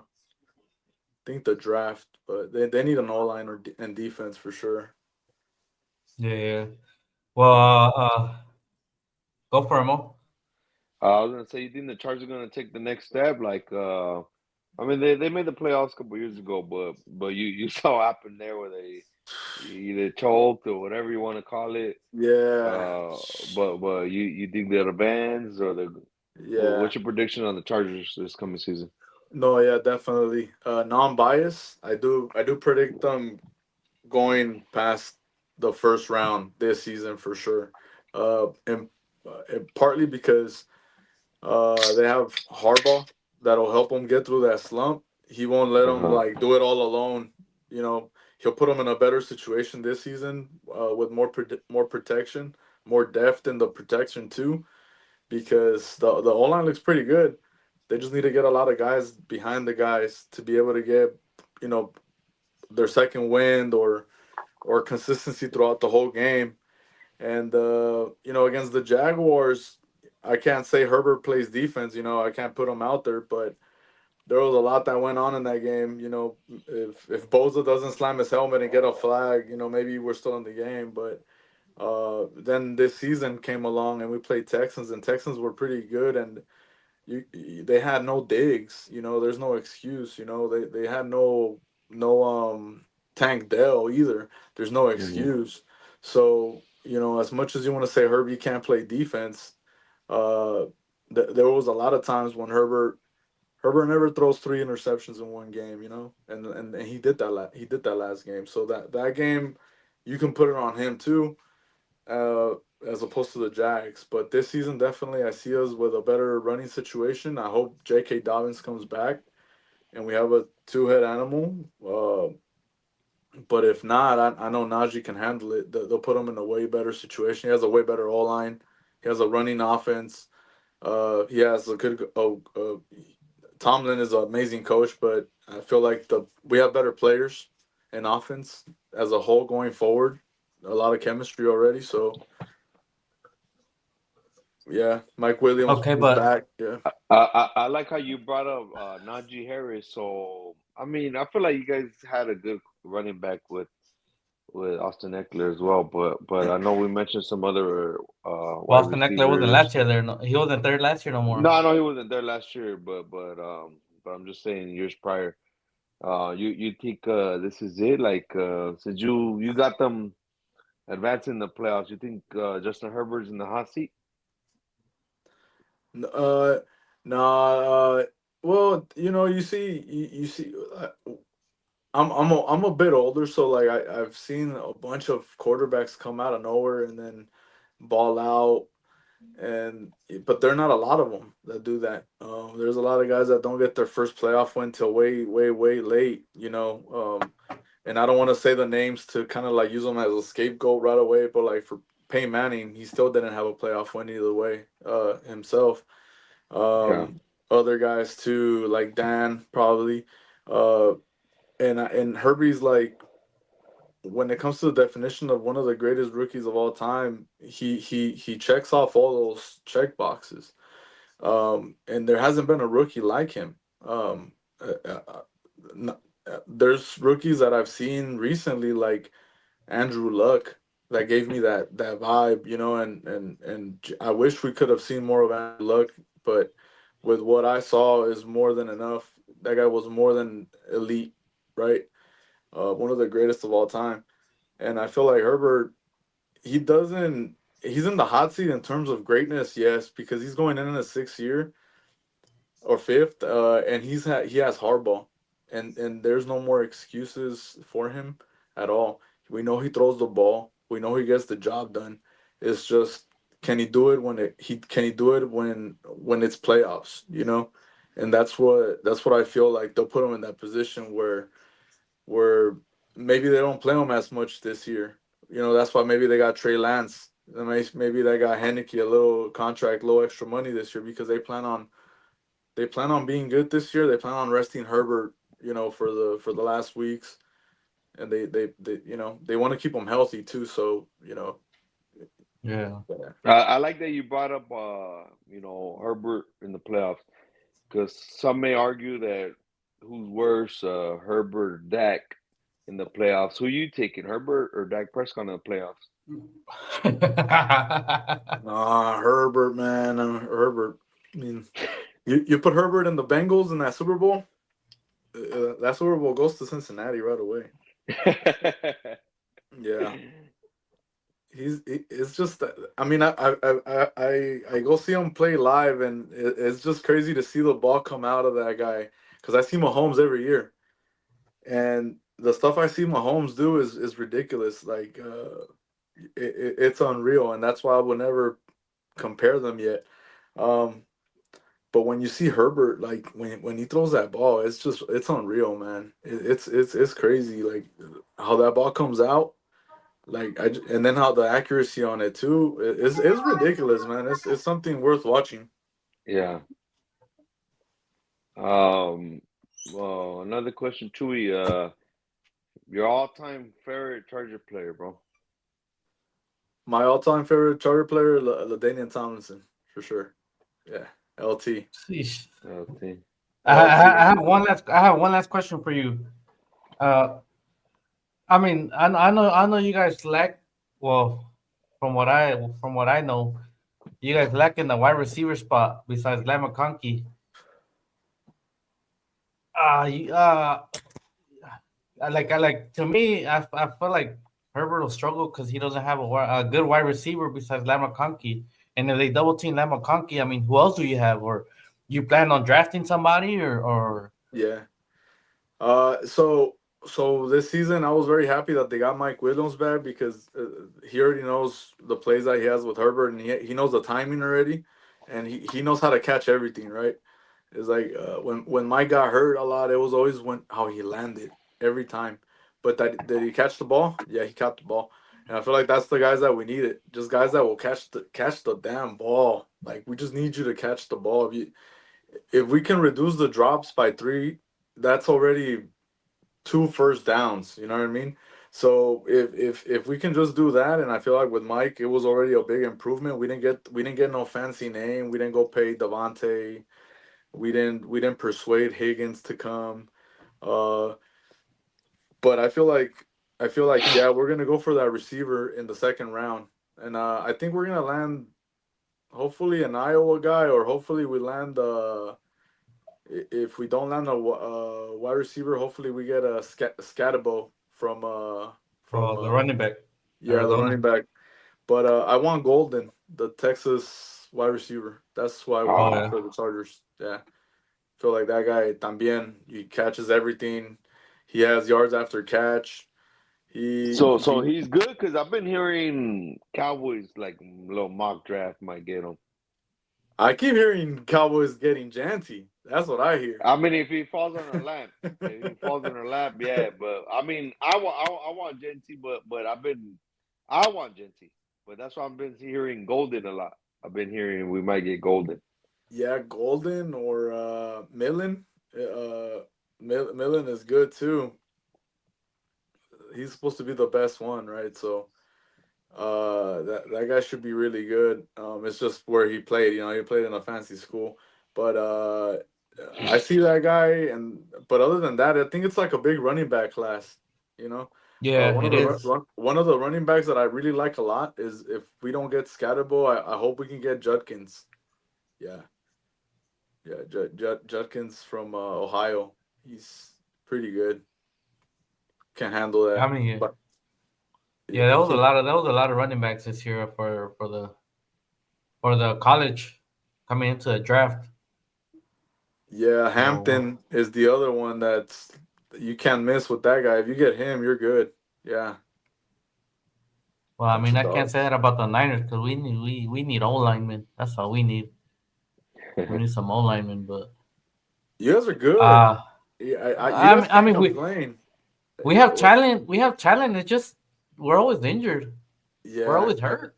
[SPEAKER 3] think the draft, but they need an O line and defense for sure.
[SPEAKER 1] yeah. Well, go for it, Mo.
[SPEAKER 2] I was gonna say, you think the Chargers are gonna take the next step? Like, I mean, they made the playoffs a couple years ago, but you saw what happened there where they either choked or whatever you want to call it.
[SPEAKER 3] Yeah,
[SPEAKER 2] But you think they're the bands or the
[SPEAKER 3] yeah.
[SPEAKER 2] what's your prediction on the Chargers this coming season?
[SPEAKER 3] No, yeah, definitely. Non-bias. I do predict them going past the first round this season for sure. And partly because they have Harbaugh that'll help them get through that slump. He won't let them
[SPEAKER 2] Uh-huh.
[SPEAKER 3] like do it all alone. He'll put them in a better situation this season with more protection, more depth in the protection too. Because the O line looks pretty good. They just need to get a lot of guys behind the guys to be able to get you know their second wind or consistency throughout the whole game. And against the Jaguars, I can't say Herbert plays defense. I can't put him out there, but there was a lot that went on in that game. If Boza doesn't slam his helmet and get a flag, maybe we're still in the game. But then this season came along and we played Texans, and Texans were pretty good, and they had no digs. There's no excuse. They had no Tank Dell either. There's no
[SPEAKER 2] Hmm.
[SPEAKER 3] excuse. So as much as you want to say Herbie can't play defense, uh, there was a lot of times when Herbert never throws 3 interceptions in one game. And he did that. He did that last game. So that game, you can put it on him too, uh, as opposed to the Jags. But this season, definitely, I see us with a better running situation. I hope J.K. Dobbins comes back and we have a two-head animal. But if not, I know Najee can handle it. They'll put him in a way better situation. He has a way better O line. He has a running offense. He has a good. Tomlin is an amazing coach, but I feel like we have better players in offense as a whole going forward. A lot of chemistry already. So yeah, Mike Williams
[SPEAKER 1] Okay,
[SPEAKER 3] is
[SPEAKER 1] but
[SPEAKER 3] back. Yeah.
[SPEAKER 2] I like how you brought up Najee Harris. So I mean, I feel like you guys had a good running back with Austin Eckler as well. But I know we mentioned some other wide
[SPEAKER 1] Boston Eckler wasn't last
[SPEAKER 2] receivers.
[SPEAKER 1] year there. No, he wasn't third last year no more.
[SPEAKER 2] No, I know he wasn't there last year, but I'm just saying years prior. You think this is it? Like since you got them advancing the playoffs, you think Justin Herbert's in the hot seat?
[SPEAKER 3] Uh, nah. Well, you see. I'm a bit older, so like I've seen a bunch of quarterbacks come out of nowhere and then ball out, and but there are not a lot of them that do that. There's a lot of guys that don't get their first playoff win till way, way, way late. And I don't want to say the names to kind of like use them as a scapegoat right away, but like for Peyton Manning, he still didn't have a playoff win either way himself.
[SPEAKER 2] Yeah.
[SPEAKER 3] Other guys too, like Dan probably. Uh, and Herbie's like when it comes to the definition of one of the greatest rookies of all time, he checks off all those check boxes. And there hasn't been a rookie like him. Uh, uh, uh, there's rookies that I've seen recently, like Andrew Luck, that gave me that vibe, and I wish we could have seen more of Andrew Luck, but with what I saw is more than enough. That guy was more than elite, right? One of the greatest of all time. And I feel like Herbert, he doesn't he's in the hot seat in terms of greatness, yes, because he's going in a 6th year or fifth, and he has Harbaugh, and there's no more excuses for him at all. We know he throws the ball. We know he gets the job done. It's just, can he do it can he do it when it's playoffs? And that's what I feel like they'll put him in that position where maybe they don't play him as much this year. That's why maybe they got Trey Lance. And maybe they got Heineke a little contract, little extra money this year because they plan on being good this year. They plan on resting Herbert, for the last weeks, and they want to keep him healthy too. So
[SPEAKER 1] Yeah.
[SPEAKER 2] I like that you brought up, Herbert in the playoffs, because some may argue that who's worse, Herbert or Dak in the playoffs. Who you taking, Herbert or Dak Prescott in the playoffs?
[SPEAKER 3] Herbert, man, Herbert. I mean, you put Herbert in the Bengals in that Super Bowl. That Super Bowl goes to Cincinnati right away. Yeah. It's just that, I mean, I go see him play live, and it's just crazy to see the ball come out of that guy, because I see Mahomes every year, and the stuff I see Mahomes do is ridiculous. Like, it's unreal, and that's why I would never compare them yet. Um, but when you see Herbert, like when he throws that ball, it's unreal, man. It's crazy, like how that ball comes out. Like and then how the accuracy on it too is ridiculous, man. It's something worth watching.
[SPEAKER 2] Yeah. Well, another question, Chewy. Your all-time favorite Charger player, bro.
[SPEAKER 3] My all-time favorite Charger player, LaDainian Tomlinson, for sure. Yeah, LT,
[SPEAKER 1] Sheesh.
[SPEAKER 2] LT.
[SPEAKER 1] I
[SPEAKER 3] LT.
[SPEAKER 1] have one last question for you. Uh, I mean, I know you guys lack. Well, from what I know, you guys lack in the wide receiver spot besides Lama Conkey. You, I like to me, I feel like Herbert will struggle because he doesn't have a good wide receiver besides Lama Conkey. And if they double team Lama Conkey, I mean, who else do you have? Or you plan on drafting somebody or
[SPEAKER 3] Yeah. So this season I was very happy that they got Mike Williams back, because he already knows the plays that he has with Herbert, and he knows the timing already, and he knows how to catch everything, right? It's like, when Mike got hurt a lot, it was always when how he landed every time. But that did he catch the ball? Yeah, he caught the ball. And I feel like that's the guys that we needed. Just guys that will catch the damn ball. Like, we just need you to catch the ball. If we can reduce the drops by 3, that's already 2 first downs. You know what I mean? So if we can just do that, and I feel like with Mike, it was already a big improvement. We didn't get no fancy name. We didn't go pay Devontae. We didn't persuade Higgins to come. Uh, but I feel like yeah, we're gonna go for that receiver in the second round, and I think we're gonna land hopefully an Iowa guy, or hopefully we land if we don't land a wide receiver, hopefully we get a Scatabo from
[SPEAKER 1] the running back,
[SPEAKER 3] yeah, the
[SPEAKER 1] Arizona?
[SPEAKER 3] running back. But I want Golden, the Texas wide receiver. That's who I
[SPEAKER 1] Oh
[SPEAKER 3] want
[SPEAKER 1] yeah.
[SPEAKER 3] for the Chargers. Yeah. Feel like that guy también. He catches everything. He has yards after catch.
[SPEAKER 2] So
[SPEAKER 3] He
[SPEAKER 2] he's good, because I've been hearing Cowboys like little mock draft might get him.
[SPEAKER 3] I keep hearing Cowboys getting Janty. That's what I hear.
[SPEAKER 2] I mean, if he falls on our lap, yeah. But I mean, I want Genty, but I want Genty, but that's why I've been hearing Golden a lot. I've been hearing we might get Golden.
[SPEAKER 3] Yeah, Golden or Millen. Millen is good too. He's supposed to be the best one, right? So that guy should be really good. It's just where he played. He played in a fancy school, but I see that guy, but other than that, I think it's like a big running back class. You know,
[SPEAKER 1] Yeah, it is.
[SPEAKER 3] One of the running backs that I really like a lot is if we don't get Scatterbo, I hope we can get Judkins. Yeah, yeah, Judkins from Ohio. He's pretty good. Can handle
[SPEAKER 1] I
[SPEAKER 3] that.
[SPEAKER 1] mean, yeah,
[SPEAKER 3] But
[SPEAKER 1] yeah, there was a
[SPEAKER 3] he,
[SPEAKER 1] lot of running backs this year for the college coming into the draft.
[SPEAKER 3] yeah,
[SPEAKER 1] So,
[SPEAKER 3] Hampton is the other one that's you can't miss with that guy. If you get him, you're good. Yeah,
[SPEAKER 1] well, I
[SPEAKER 3] bunch
[SPEAKER 1] mean,
[SPEAKER 3] of
[SPEAKER 1] I can't say
[SPEAKER 3] dogs.
[SPEAKER 1] that about the Niners because we need O linemen. That's all we need. We need some O linemen, but
[SPEAKER 3] You guys are good.
[SPEAKER 1] uh
[SPEAKER 3] Yeah, you
[SPEAKER 1] I
[SPEAKER 3] guys
[SPEAKER 1] mean, I
[SPEAKER 3] can't
[SPEAKER 1] mean
[SPEAKER 3] complain.
[SPEAKER 1] we have talent. We have talent. It's just we're always injured. We're
[SPEAKER 3] Yeah,
[SPEAKER 1] always hurt.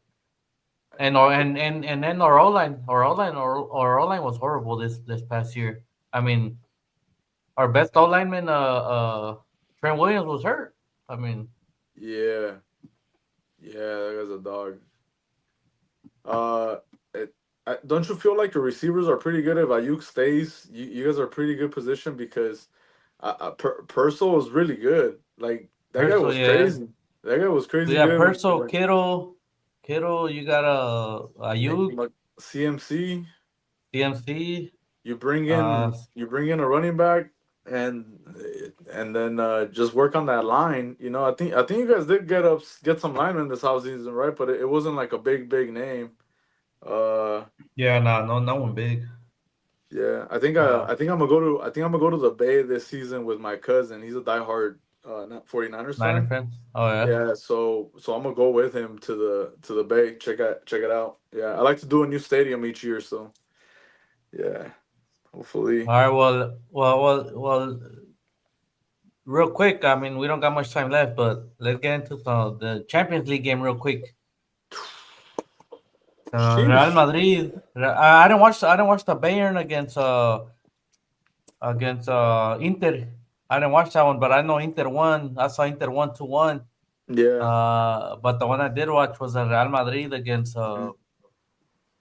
[SPEAKER 1] And then our O line was horrible this past year. I mean, our best O lineman, Trent Williams was hurt. I mean,
[SPEAKER 3] yeah, yeah. That guy's a dog. Uh, it, don't you feel like the receivers are pretty good if Ayuk stays? You guys are pretty good position because Purcell was really good. Like that guy
[SPEAKER 1] Purcell,
[SPEAKER 3] was
[SPEAKER 1] yeah,
[SPEAKER 3] crazy. That guy was
[SPEAKER 1] we
[SPEAKER 3] crazy
[SPEAKER 1] got
[SPEAKER 3] good.
[SPEAKER 1] Purcell, Kittle. You got Ayuk,
[SPEAKER 3] CMC.
[SPEAKER 1] DMC.
[SPEAKER 3] You you bring in a running back and then just work on that line. You know, I think you guys did get some linemen this offseason, right? But it wasn't like a big name. Uh,
[SPEAKER 1] Yeah, no one big.
[SPEAKER 3] yeah,
[SPEAKER 1] Uh,
[SPEAKER 3] I think I'm gonna go to the Bay this season with my cousin. He's a diehard 49ers
[SPEAKER 1] Niner
[SPEAKER 3] fan.
[SPEAKER 1] fans. Oh yeah.
[SPEAKER 3] Yeah, so I'm gonna go with him to the Bay. Check it out. Yeah, I like to do a new stadium each year, so yeah, hopefully.
[SPEAKER 1] All right. Well. Real quick. I mean, we don't got much time left, but let's get into the Champions League game real quick. Real
[SPEAKER 3] Sheesh.
[SPEAKER 1] Madrid. I didn't watch. I didn't watch the Bayern against Inter. I didn't watch that one, but I know Inter won. I saw Inter won 2-1.
[SPEAKER 3] Yeah.
[SPEAKER 1] But the one I did watch was Real Madrid against
[SPEAKER 3] Mhm.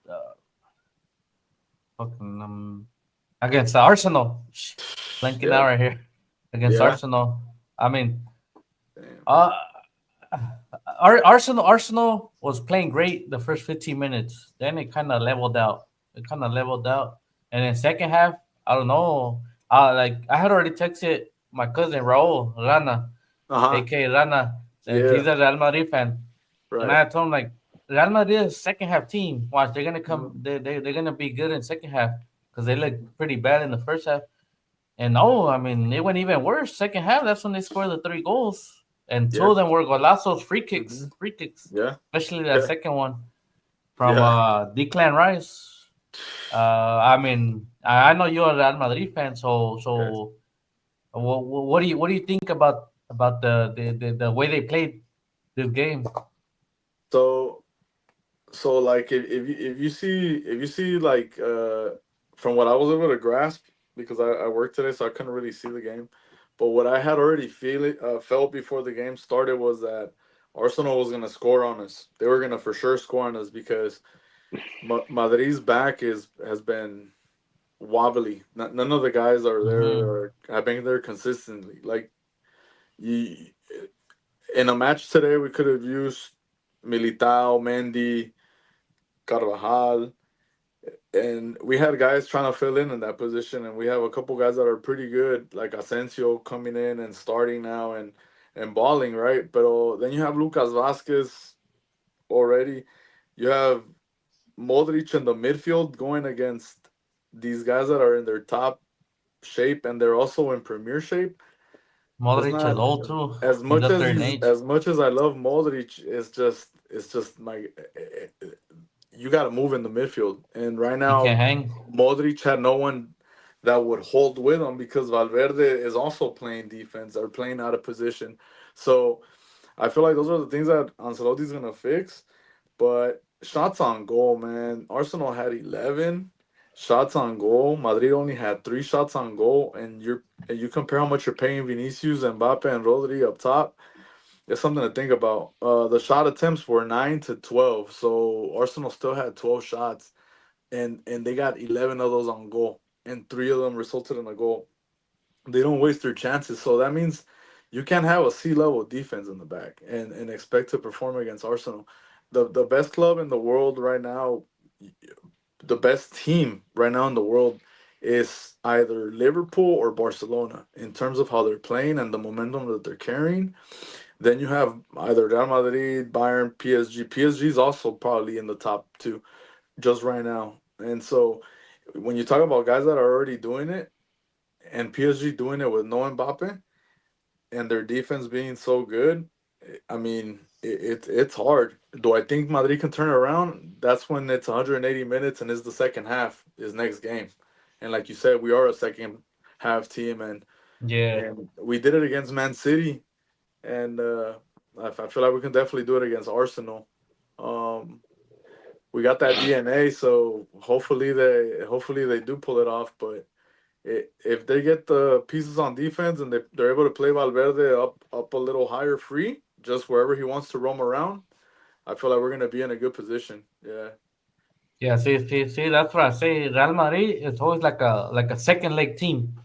[SPEAKER 1] uh fucking against Arsenal. Blanking out
[SPEAKER 3] Yeah.
[SPEAKER 1] right here against
[SPEAKER 3] Yeah.
[SPEAKER 1] Arsenal. I mean,
[SPEAKER 3] Damn.
[SPEAKER 1] uh, Arsenal was playing great the first 15 minutes. Then it kind of leveled out. And then second half, I don't know. Like I had already texted my cousin Raul Rana,
[SPEAKER 3] Uh-huh.
[SPEAKER 1] aka Rana, and he's
[SPEAKER 3] Yeah.
[SPEAKER 1] a Real Madrid fan. And
[SPEAKER 3] Right.
[SPEAKER 1] I told him like Real Madrid is second half team. Watch, they're gonna
[SPEAKER 3] Mhm.
[SPEAKER 1] come. They're gonna be good in second half because they look pretty bad in the first half. And no, I mean it went even worse. Second half, that's when they scored the 3 goals, and two
[SPEAKER 3] Yeah.
[SPEAKER 1] of them were golazos,
[SPEAKER 3] Hmm.
[SPEAKER 1] free kicks,
[SPEAKER 3] Yeah.
[SPEAKER 1] especially that
[SPEAKER 3] Yeah.
[SPEAKER 1] second one from
[SPEAKER 3] Yeah.
[SPEAKER 1] Declan Rice. I mean, I know you're a Real Madrid fan,
[SPEAKER 3] Okay.
[SPEAKER 1] so what do you think about the way they played this game?
[SPEAKER 3] So like if you see like from what I was able to grasp because I worked today so I couldn't really see the game. But what I had already felt before the game started was that Arsenal was gonna score on us. They were gonna for sure score on us because Madrid's back is has been wobbly. None of the guys are there
[SPEAKER 1] Hmm.
[SPEAKER 3] or have been there consistently. Like you, in a match today, we could have used Militao, Mendy, Carvajal, and we had guys trying to fill in that position. And we have a couple guys that are pretty good, like Asensio coming in and starting now and balling, right? But then you have Lucas Vasquez already. You have Modric in the midfield going against these guys that are in their top shape and they're also in premier shape. It's
[SPEAKER 1] Modric is
[SPEAKER 3] not
[SPEAKER 1] old too.
[SPEAKER 3] as
[SPEAKER 1] He's
[SPEAKER 3] much
[SPEAKER 1] up
[SPEAKER 3] as
[SPEAKER 1] there in
[SPEAKER 3] he's
[SPEAKER 1] age.
[SPEAKER 3] as much as I love Modric. It's just my you got to move in the midfield, and right
[SPEAKER 1] He can't
[SPEAKER 3] now
[SPEAKER 1] hang.
[SPEAKER 3] Modric had no one that would hold with him because Valverde is also playing defense or playing out of position. So I feel like those are the things that Ancelotti's gonna fix. But shots on goal, man. Arsenal had 11 shots on goal. Madrid only had 3 shots on goal, and you compare how much you're paying Vinicius, Mbappe, and Rodri up top. It's something to think about. The shot attempts were 9 to 12, so Arsenal still had 12 shots, and they got 11 of those on goal, and 3 of them resulted in a goal. They don't waste their chances, so that means you can't have a C-level defense in the back and expect to perform against Arsenal. The best club in the world right now, the best team right now in the world is either Liverpool or Barcelona in terms of how they're playing and the momentum that they're carrying. Then you have either Real Madrid, Bayern, PSG. PSG is also probably in the top two just right now. And so when you talk about guys that are already doing it and PSG doing it with no Mbappe and their defense being so good, I mean, it's hard. Do I think Madrid can turn it around? That's when it's 180 minutes and it's the second half is next game. And like you said, we are a second half team,
[SPEAKER 1] Yeah.
[SPEAKER 3] and we did it against Man City, and I feel like we can definitely do it against Arsenal. Um, we got that DNA, so hopefully they do pull it off. But if they get the pieces on defense and they're able to play Valverde up a little higher free, just wherever he wants to roam around, I feel like we're gonna be in a good position. Yeah.
[SPEAKER 1] Yeah, see, that's what I say. Real Madrid is always like a second leg team.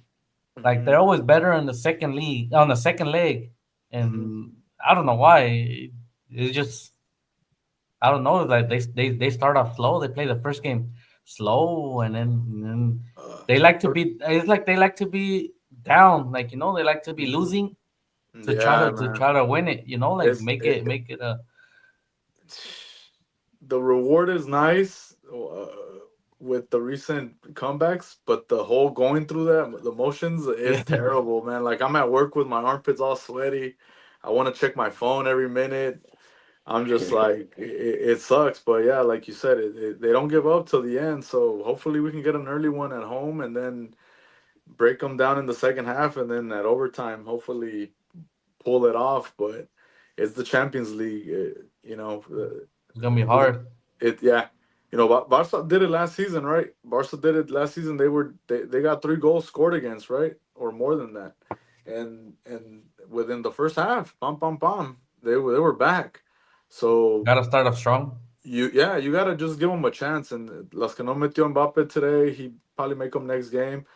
[SPEAKER 1] Like
[SPEAKER 3] Hmm.
[SPEAKER 1] they're always better in the second league on the second leg,
[SPEAKER 3] Hmm.
[SPEAKER 1] and I don't know why. It's just I don't know. Like they start off slow. They play the first game slow, and then
[SPEAKER 3] Uh,
[SPEAKER 1] they like to be. It's like they like to be down. Like they like to be
[SPEAKER 3] mhm.
[SPEAKER 1] losing to try
[SPEAKER 3] Yeah,
[SPEAKER 1] to
[SPEAKER 3] man.
[SPEAKER 1] try to win it. Like
[SPEAKER 3] It's
[SPEAKER 1] make
[SPEAKER 3] it,
[SPEAKER 1] it a
[SPEAKER 3] the reward is nice with the recent comebacks, but the whole going through that, the motions is
[SPEAKER 1] yeah.
[SPEAKER 3] terrible, man. Like I'm at work with my armpits all sweaty. I want to check my phone every minute. I'm just like it sucks, but yeah, like you said, they don't give up till the end. So hopefully we can get an early one at home and then break them down in the second half, and then at overtime, hopefully pull it off. But it's the Champions League,
[SPEAKER 1] It's gonna be hard.
[SPEAKER 3] yeah. Barca did it last season, right? Barca did it last season. They got 3 goals scored against, right, or more than that, and within the first half, pam pam pam, they were back. So
[SPEAKER 1] Gotta start off strong.
[SPEAKER 3] you gotta just give them a chance. And Las que no metió Mbappe today, he probably make them next game.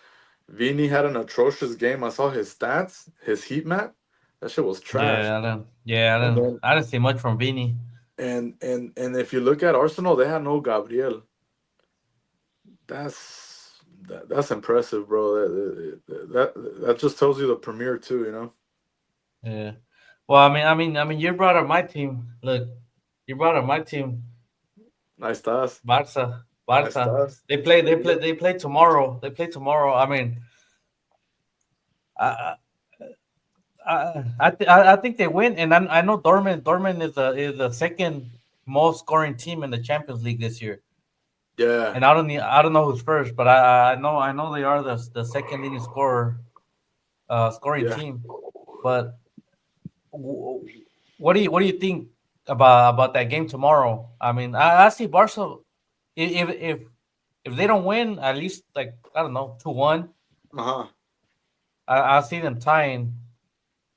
[SPEAKER 3] Vini had an atrocious game. I saw his stats, his heat map. That shit was trash.
[SPEAKER 1] Yeah, I didn't. Yeah,
[SPEAKER 3] And then
[SPEAKER 1] I didn't see much from Vini.
[SPEAKER 3] and if you look at Arsenal, they had no Gabriel. That's impressive, bro. That just tells you the premier too.
[SPEAKER 1] Yeah. Well, I mean, you brought up my team. Look, you brought up my team,
[SPEAKER 3] Nice task.
[SPEAKER 1] Barca.
[SPEAKER 3] Nice
[SPEAKER 1] Barca.
[SPEAKER 3] task.
[SPEAKER 1] They play tomorrow. They play tomorrow. I mean, I I think they win, and I know Dortmund is the second most scoring team in the Champions League this year.
[SPEAKER 3] Yeah.
[SPEAKER 1] And I don't know who's first, but I know they are the second leading scorer scoring
[SPEAKER 3] Yeah.
[SPEAKER 1] team. But w- what do you think about that game tomorrow? I mean, I see Barca if they don't win, at least like I don't know 2-1.
[SPEAKER 3] Uh huh.
[SPEAKER 1] I see them tying.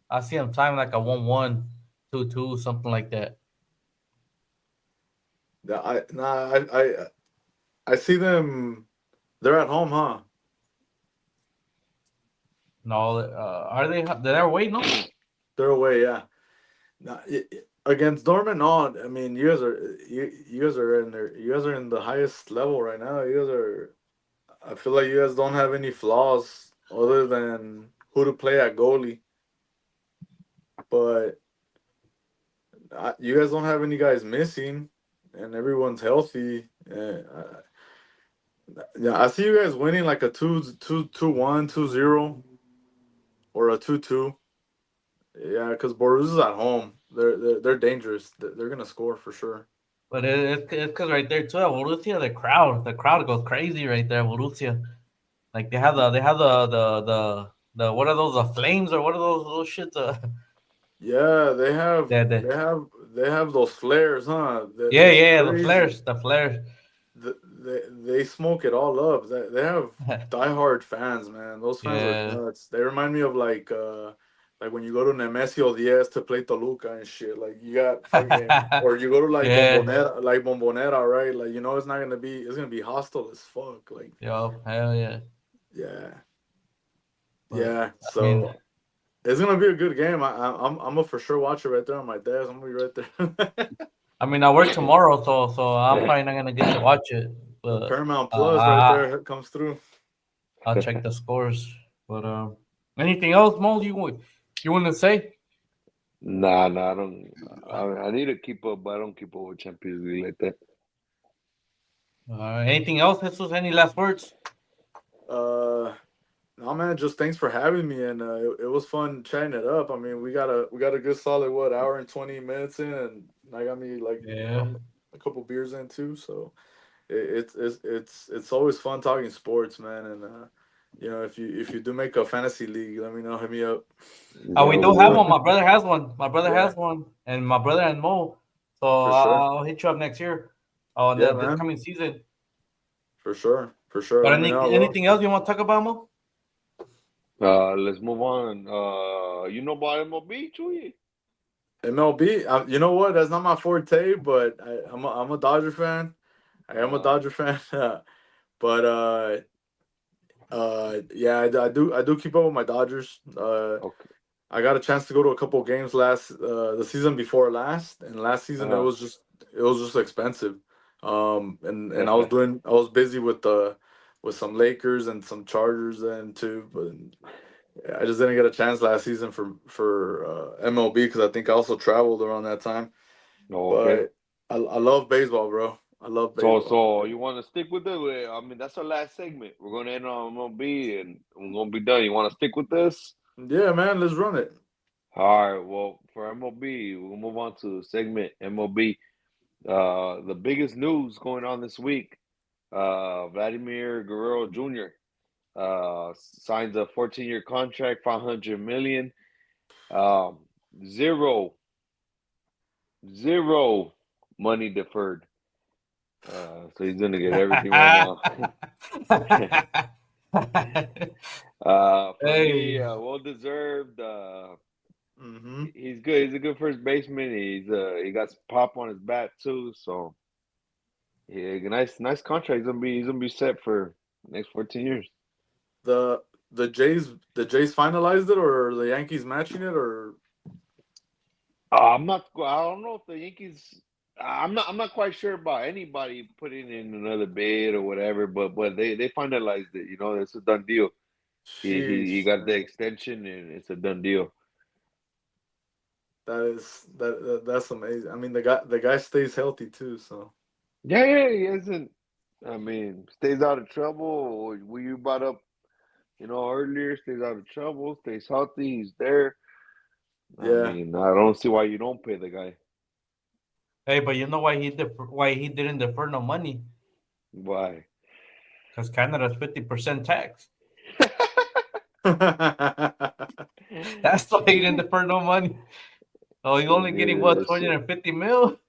[SPEAKER 1] I see them tying like a 1-1, 2-2, something like that.
[SPEAKER 3] Yeah. I see them. They're at home, huh?
[SPEAKER 1] No, are they? They're away, no?
[SPEAKER 3] They're away. Yeah. Nah, against Dortmund, no. I mean, you guys are in there. You guys are in the highest level right now. You guys are. I feel like you guys don't have any flaws other than who to play at goalie. But you guys don't have any guys missing, and everyone's healthy. Yeah, I see you guys winning like a 2-1, 2-0, or a 2-2. Yeah, because Borussia at home. They're dangerous. They're gonna score for sure.
[SPEAKER 1] But it's because right there too at Borussia, the crowd goes crazy right there. At Borussia, like they have the what are those flames or what are those shits?
[SPEAKER 3] Yeah, they have
[SPEAKER 1] The
[SPEAKER 3] they have they have those flares, huh? It's
[SPEAKER 1] yeah,
[SPEAKER 3] crazy.
[SPEAKER 1] the flares.
[SPEAKER 3] They smoke it all up. They have diehard fans, man. Those fans are
[SPEAKER 1] Yeah,
[SPEAKER 3] nuts. They remind me of like when you go to Nemesio 10 to play Toluca and shit. Like you got fucking, or you go to
[SPEAKER 1] yeah,
[SPEAKER 3] Like Bombonera, right? Like it's gonna be hostile as fuck. Like
[SPEAKER 1] yo, hell yeah.
[SPEAKER 3] yeah,
[SPEAKER 1] But
[SPEAKER 3] yeah.
[SPEAKER 1] I mean,
[SPEAKER 3] So It's gonna be a good game. I'm gonna for sure watch it right there on my desk. I'm gonna be right there.
[SPEAKER 1] I mean, I work tomorrow, so I'm probably not gonna get to watch it.
[SPEAKER 3] The
[SPEAKER 1] But
[SPEAKER 3] Paramount
[SPEAKER 1] uh,
[SPEAKER 3] Plus right
[SPEAKER 1] I,
[SPEAKER 3] there comes through.
[SPEAKER 1] I'll check the scores. But anything else, Mo? You want to say?
[SPEAKER 2] Nah, I don't. I need to keep up, but I don't keep up with Champions League like that.
[SPEAKER 1] Anything else, Jesus? Any last words?
[SPEAKER 3] Uh, no man, just thanks for having me, and it was fun chatting it up. I mean, we got a good solid hour and 20 minutes in, and I got me like
[SPEAKER 1] Yeah.
[SPEAKER 3] a couple beers in too. So it's always fun talking sports, man. And if you do make a fantasy league, let me know. Hit me up.
[SPEAKER 1] We
[SPEAKER 2] Yeah, we
[SPEAKER 1] do have
[SPEAKER 2] will.
[SPEAKER 1] one. My brother has one. My brother
[SPEAKER 3] Yeah,
[SPEAKER 1] has one, and my brother and Mo. So
[SPEAKER 3] for sure.
[SPEAKER 1] I'll hit you up next year. Oh,
[SPEAKER 3] Yeah,
[SPEAKER 1] this
[SPEAKER 3] man,
[SPEAKER 1] coming season.
[SPEAKER 3] for sure, for sure.
[SPEAKER 1] But
[SPEAKER 3] Let me know, bro.
[SPEAKER 1] anything else you want to talk about, Mo?
[SPEAKER 2] Let's move on. You know about MLB, Chewy?
[SPEAKER 3] MLB. You know what? That's not my forte, but I'm a Dodger fan. I am a
[SPEAKER 2] Uh,
[SPEAKER 3] Dodger fan. But yeah, I do keep up with my Dodgers.
[SPEAKER 2] okay.
[SPEAKER 3] I got a chance to go to a couple games the season before last, and last season
[SPEAKER 2] Uh,
[SPEAKER 3] it was just expensive. And I was busy with some Lakers and some Chargers then too, but I just didn't get a chance last season for MLB because I think I also traveled around that time.
[SPEAKER 2] okay.
[SPEAKER 3] But I love baseball, bro. I love
[SPEAKER 2] So,
[SPEAKER 3] baseball.
[SPEAKER 2] so you want to stick with it? I mean, that's our last segment. We're gonna end on MLB, and we're gonna be done. You want to stick with this?
[SPEAKER 3] Yeah, man, let's run it.
[SPEAKER 2] All right. Well, for MLB, we'll move on to segment MLB. The biggest news going on this week: Vladimir Guerrero Jr. Signs a 14-year contract, 500 million. Um, zero, zero money deferred. So he's gonna get everything right now. For me,
[SPEAKER 1] Hey,
[SPEAKER 2] well deserved.
[SPEAKER 3] Hmm.
[SPEAKER 2] He's good. He's a good first baseman. He got some pop on his bat too. So yeah, nice contract. He's gonna be set for the next 14 years.
[SPEAKER 3] The the Jays finalized it, or the Yankees matching it, or
[SPEAKER 2] I'm not. I don't know if the Yankees. I'm not quite sure about anybody putting in another bid or whatever. But they finalized it. You know, it's a done deal. He
[SPEAKER 3] sheesh,
[SPEAKER 2] got the
[SPEAKER 3] man.
[SPEAKER 2] extension and it's a done deal.
[SPEAKER 3] That's amazing. I mean, the guy stays healthy too, so
[SPEAKER 2] Yeah, he isn't. I mean, stays out of trouble. What you brought up, earlier, stays out of trouble, stays healthy, he's there. I
[SPEAKER 3] yeah.
[SPEAKER 2] mean, I don't see why you don't pay the guy.
[SPEAKER 1] hey, but you know why he didn't defer no money?
[SPEAKER 2] Why?
[SPEAKER 1] Because Canada's 50% tax. That's why he didn't defer no money. Oh, he's only getting what,
[SPEAKER 2] That shit.
[SPEAKER 1] 250 mil?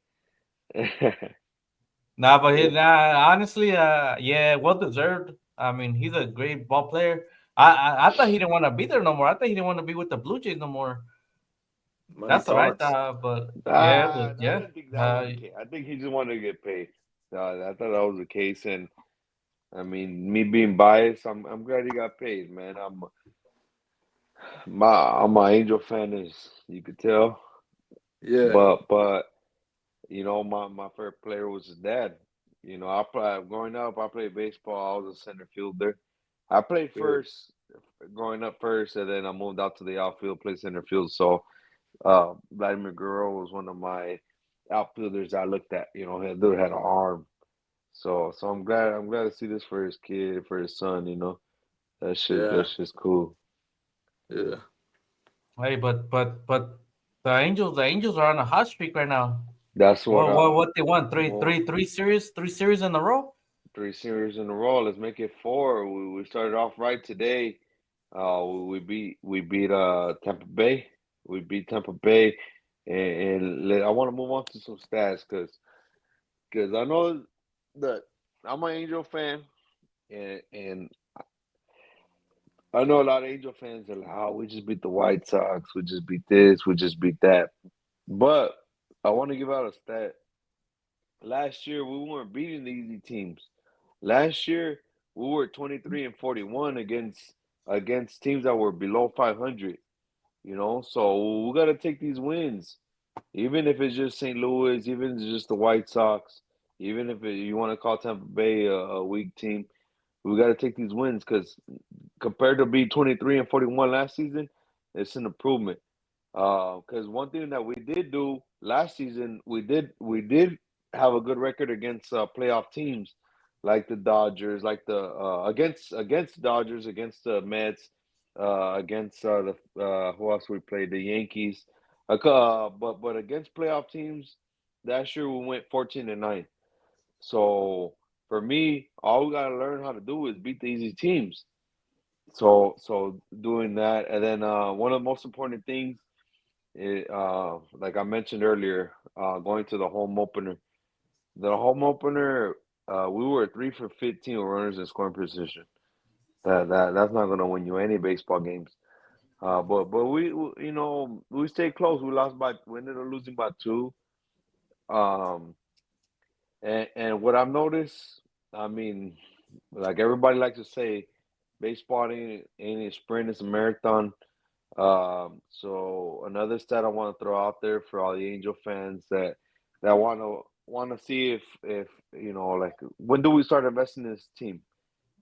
[SPEAKER 1] Nah, but honestly, yeah, well deserved. I mean, he's a great ball player. I thought he didn't want to be there no more. I thought he didn't want to be with the Blue Jays no more.
[SPEAKER 3] Money
[SPEAKER 1] That's what I
[SPEAKER 3] talks.
[SPEAKER 1] thought. But yeah,
[SPEAKER 2] I
[SPEAKER 1] yeah.
[SPEAKER 2] didn't think that was
[SPEAKER 1] Uh,
[SPEAKER 2] the case. I think he just wanted to get paid. I thought that was the case, and I mean, me being biased, I'm glad he got paid, man. I'm an Angel fan, as you could tell,
[SPEAKER 3] Yeah,
[SPEAKER 2] but my favorite player was his dad. Growing up, I played baseball. I was a center fielder. I played
[SPEAKER 3] good.
[SPEAKER 2] first growing up first, and then I moved out to the outfield, played center field. So Vladimir Guerrero was one of my outfielders I looked at. That dude had an arm. So I'm glad to see this for his kid, for his son.
[SPEAKER 3] Yeah,
[SPEAKER 2] That's just cool.
[SPEAKER 3] yeah.
[SPEAKER 1] hey, but the Angels are on a hot streak right now.
[SPEAKER 2] That's what
[SPEAKER 1] What they won?
[SPEAKER 2] well,
[SPEAKER 1] Three series in a row.
[SPEAKER 2] 3 series in a row. Let's make it four. We started off right today. We beat Tampa Bay. We beat Tampa Bay, and I want to move on to some stats because I know that I'm an Angel fan, and I know a lot of Angel fans are like, "Oh, we just beat the White Sox. We just beat this. We just beat that." But I want to give out a stat. Last year, we weren't beating the easy teams. Last year, we were 23 and 41 against teams that were below 500. So we got to take these wins, even if it's just St. Louis, even if it's just the White Sox, even if you want to call Tampa Bay a weak team. We got to take these wins because compared to be 23-41 last season, it's an improvement. Because one thing that we did do last season, we did have a good record against playoff teams like the Dodgers, like the against Dodgers, against the Mets, against the who else we played, the Yankees. But against playoff teams, that year we went 14-9. So for me, all we gotta learn how to do is beat the easy teams. So doing that, and then one of the most important things, like I mentioned earlier, going to the home opener. The home opener, we were 3 for 15 with runners in scoring position. That's not gonna win you any baseball games. But we stayed close. We ended up losing by two. Um, and what I've noticed, I mean, like everybody likes to say, baseball ain't a sprint, it's a marathon. So another stat I want to throw out there for all the Angel fans that want to see if like when do we start investing in this team?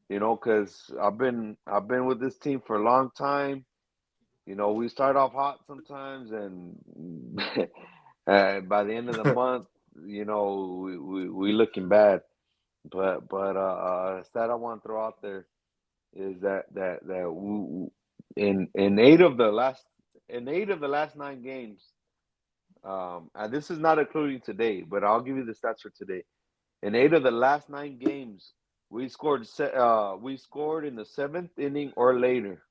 [SPEAKER 2] Because I've been with this team for a long time. We start off hot sometimes, and by the end of the month, we looking bad. But stat I want to throw out there is that in eight of the last 9 games, and this is not including today, but I'll give you the stats for today. In 8 of the last 9 games, we scored in the seventh inning or later.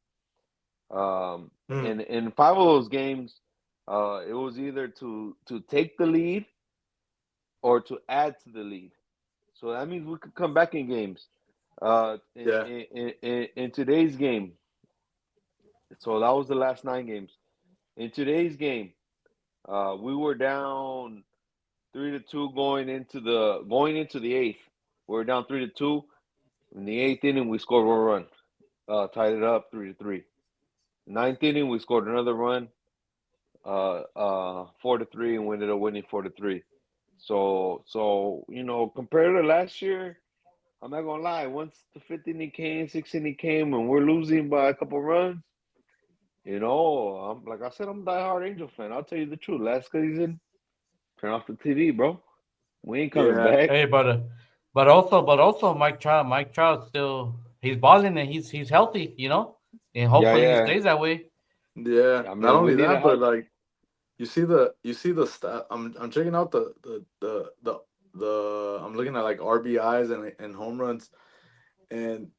[SPEAKER 3] Hmm.
[SPEAKER 2] In 5 of those games, it was either to take the lead or to add to the lead. So that means we could come back in games.
[SPEAKER 3] Yeah.
[SPEAKER 2] In today's game, so that was the last 9 games. In today's game, we were down 3-2 going into the eighth. We were down 3-2. In the eighth inning, we scored one run, tied it up 3-3. Ninth inning, we scored another run, 4-3, and we ended up winning 4-3. So compared to last year, I'm not gonna lie. Once the fifth inning came, sixth inning came, and we're losing by a couple runs, like I said, I'm a diehard Angel fan. I'll tell you the truth. Last season, turn off the TV, bro. We ain't coming
[SPEAKER 3] Yeah.
[SPEAKER 2] back.
[SPEAKER 1] Hey, but also Mike Trout still he's balling and he's healthy, and
[SPEAKER 2] Yeah,
[SPEAKER 1] hopefully he
[SPEAKER 2] yeah.
[SPEAKER 1] stays that way.
[SPEAKER 3] Yeah.
[SPEAKER 2] I
[SPEAKER 3] Not
[SPEAKER 2] mean, we
[SPEAKER 3] only
[SPEAKER 2] need a
[SPEAKER 3] that, but
[SPEAKER 2] help.
[SPEAKER 3] like you see the stat. I'm checking out the I'm looking at like RBIs and home runs. And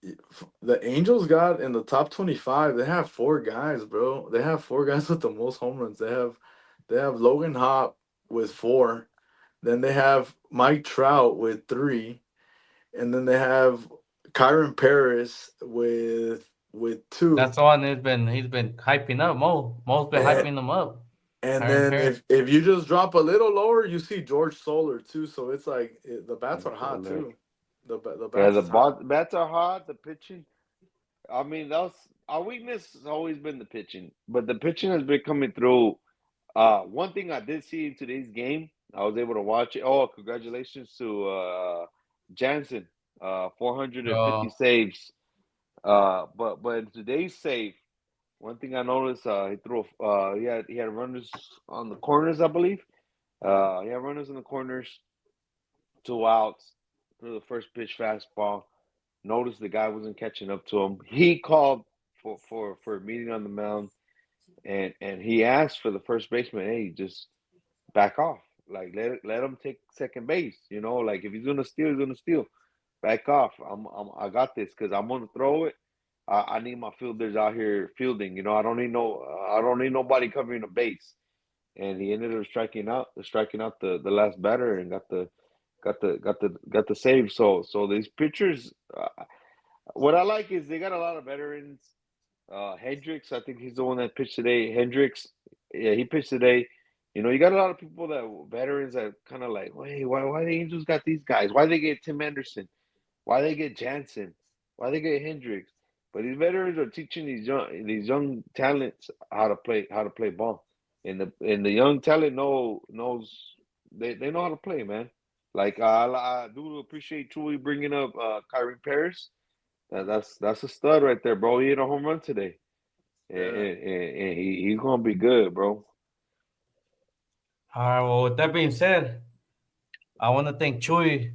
[SPEAKER 3] the Angels got in the top 25. They have four guys, bro. They have four guys with the most home runs. They have Logan Hop with four. Then they have Mike Trout with three, and then they have Kyron Paris with
[SPEAKER 1] That's
[SPEAKER 3] two.
[SPEAKER 1] the one he's been hyping up. Mo's been
[SPEAKER 3] And
[SPEAKER 1] hyping him up.
[SPEAKER 3] and
[SPEAKER 1] Aaron
[SPEAKER 3] then
[SPEAKER 1] Paris.
[SPEAKER 3] if you just drop a little lower, you see George Soler too. So it's like the bats are hot
[SPEAKER 2] So,
[SPEAKER 3] too. The
[SPEAKER 2] yeah,
[SPEAKER 3] bats is hot.
[SPEAKER 2] bats are hot. The pitching. I mean, that's our weakness has always been the pitching, but the pitching has been coming through. One thing I did see in today's game, I was able to watch it. Oh, congratulations to Jansen, 450
[SPEAKER 1] Uh,
[SPEAKER 2] saves. But in today's save, one thing I noticed, he threw. He had runners on the corners, I believe. He had runners in the corners, 2 outs, threw the first pitch fastball. Noticed the guy wasn't catching up to him. He called for a meeting on the mound, and he asked for the first baseman, hey, just back off. Like let him take second base. Like if he's gonna steal, he's gonna steal. Back off. I got this because I'm gonna throw it. I need my fielders out here fielding. I don't need nobody covering a base. And he ended up striking out the last batter and got the save. So these pitchers, what I like is they got a lot of veterans. Hendricks, I think he's the one that pitched today. Hendricks, yeah, he pitched today. You got a lot of people that veterans that kind of like, wait, why the Angels got these guys? Why they get Tim Anderson? Why they get Jansen? Why they get Hendricks? but these veterans are teaching these young talents how to play ball, and the young talent knows they know how to play, man. Like I do appreciate Chewy bringing up Kyrie Paris. That's a stud right there, bro. He hit a home run today, and,
[SPEAKER 3] Yeah.
[SPEAKER 2] and he's gonna be good, bro.
[SPEAKER 1] All right. Well, with that being said, I want to thank Chewy.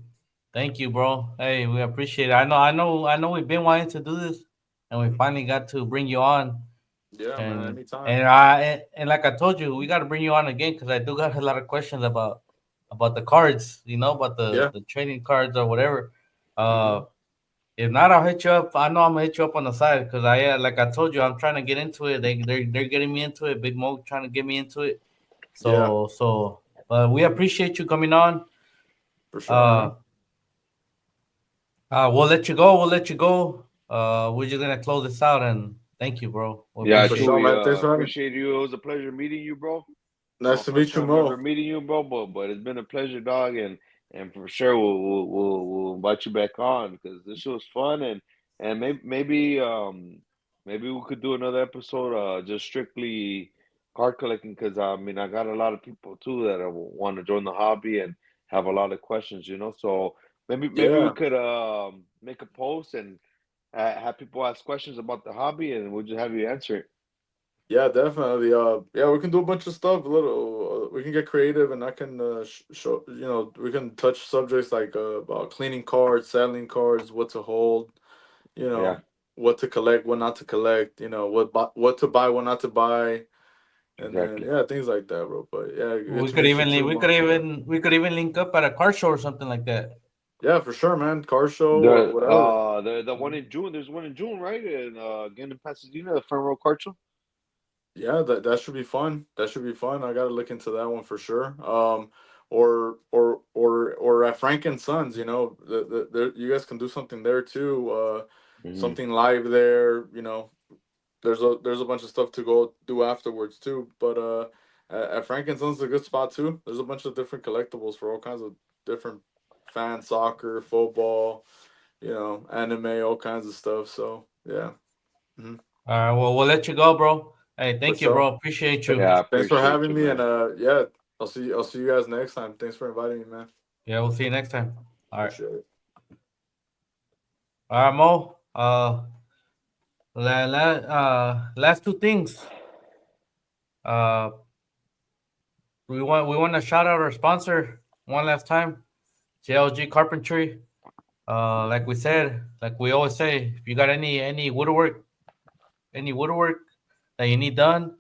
[SPEAKER 1] Thank you, bro. Hey, we appreciate it. I know. We've been wanting to do this, and we finally got to bring you on.
[SPEAKER 3] Yeah, man.
[SPEAKER 1] And
[SPEAKER 3] Anytime.
[SPEAKER 1] and like I told you, we got to bring you on again because I do got a lot of questions about the cards. About
[SPEAKER 3] Yeah.
[SPEAKER 1] the trading cards or whatever.
[SPEAKER 3] Mhm.
[SPEAKER 1] If not, I'll hit you up. I know I'm gonna hit you up on the side because like I told you, I'm trying to get into it. They're getting me into it. Big Mo trying to get me into it.
[SPEAKER 3] Yeah,
[SPEAKER 1] But we appreciate you coming on.
[SPEAKER 3] for sure,
[SPEAKER 1] Uh,
[SPEAKER 3] man.
[SPEAKER 1] we'll let you go. We'll let you go. We're just gonna close this out and thank you, bro. We
[SPEAKER 2] Yeah,
[SPEAKER 3] For
[SPEAKER 1] appreciate
[SPEAKER 3] sure,
[SPEAKER 1] you.
[SPEAKER 2] Chewy,
[SPEAKER 3] man. Thanks for having me.
[SPEAKER 2] appreciate you. It was a pleasure meeting you, bro. My
[SPEAKER 3] Nice to
[SPEAKER 2] first
[SPEAKER 3] meet you,
[SPEAKER 2] time ever
[SPEAKER 3] Mo.
[SPEAKER 2] meeting you, bro. But it's been a pleasure, dog, and for sure we'll invite you back on because this was fun and maybe we could do another episode just strictly card collecting because I mean I got a lot of people too that want to join the hobby and have a lot of questions, So maybe we
[SPEAKER 3] Yeah.
[SPEAKER 2] could make a post and have people ask questions about the hobby and we'll just have you answer it.
[SPEAKER 3] Yeah, definitely. Yeah, we can do a bunch of stuff. A little, we can get creative, and I can show. We can touch subjects like about cleaning cards, selling cards, what to hold. You
[SPEAKER 2] Yeah,
[SPEAKER 3] know, what to collect, what not to collect. What to buy, what not to buy, and then
[SPEAKER 2] exactly.
[SPEAKER 3] yeah, things like that, bro. But yeah, good
[SPEAKER 1] We
[SPEAKER 3] to
[SPEAKER 1] could
[SPEAKER 3] meet you
[SPEAKER 1] even
[SPEAKER 3] too, Mo.
[SPEAKER 1] we could even link up at a car show or something like that.
[SPEAKER 3] Yeah, for sure, man. Car show or
[SPEAKER 2] The
[SPEAKER 3] whatever.
[SPEAKER 2] uh the one
[SPEAKER 3] Mhm.
[SPEAKER 2] in June. There's one in June, right? And again in Pasadena, the front row card show.
[SPEAKER 3] Yeah, that should be fun. That should be fun. I gotta look into that one for sure. Or at Frank and Sons, you guys can do something there too.
[SPEAKER 2] Hmm.
[SPEAKER 3] Something live there. There's a bunch of stuff to go do afterwards too. But at Frank and Sons is a good spot too. There's a bunch of different collectibles for all kinds of different fan soccer, football, anime, all kinds of stuff. So yeah, hmm
[SPEAKER 1] All right. Well, we'll let you go, bro. Hey,
[SPEAKER 3] for
[SPEAKER 1] thank you,
[SPEAKER 3] sure.
[SPEAKER 1] bro. Appreciate
[SPEAKER 3] Th-
[SPEAKER 1] you.
[SPEAKER 2] Yeah, I
[SPEAKER 3] Thanks for
[SPEAKER 2] appreciate
[SPEAKER 3] having
[SPEAKER 2] you,
[SPEAKER 3] me, and
[SPEAKER 2] man.
[SPEAKER 3] yeah, I'll see you guys next time. Thanks for inviting me, man.
[SPEAKER 1] Yeah, we'll see you next time. All right.
[SPEAKER 3] Appreciate it.
[SPEAKER 1] All right, Mo. Last two things. Uh, we want to shout out our sponsor one last time, JLG Carpentry. Like we said, like we always say, if you got any woodwork that you need done,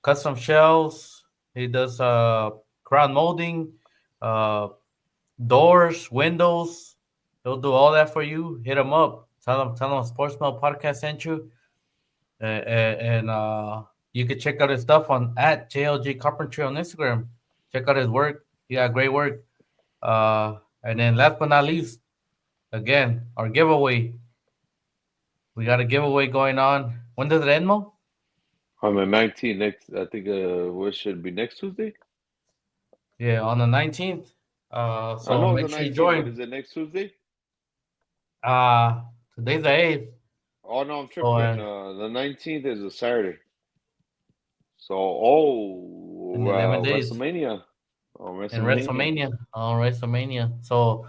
[SPEAKER 1] custom shelves. He does crown molding, uh, doors, windows. He'll do all that for you. Hit him up. Tell him Sports Mail Podcast sent you, and you can check out his stuff on at JLG Carpentry on Instagram. Check out his work. He got great work. And then last but not least, again, our giveaway. We got a giveaway going on. When does it end, Mo?
[SPEAKER 2] I'm at 19 next. I think what should it be next Tuesday?
[SPEAKER 1] Yeah, on the 19th.
[SPEAKER 2] I
[SPEAKER 1] So
[SPEAKER 2] know it's the
[SPEAKER 1] make sure you
[SPEAKER 2] 19th, but is
[SPEAKER 1] join.
[SPEAKER 2] it next Tuesday?
[SPEAKER 1] Today's the 8th.
[SPEAKER 2] Oh no, I'm
[SPEAKER 1] So
[SPEAKER 2] tripping. The 19th is a Saturday. So
[SPEAKER 1] in 11 days.
[SPEAKER 2] WrestleMania. Oh,
[SPEAKER 1] In
[SPEAKER 2] WrestleMania.
[SPEAKER 1] WrestleMania. On WrestleMania. So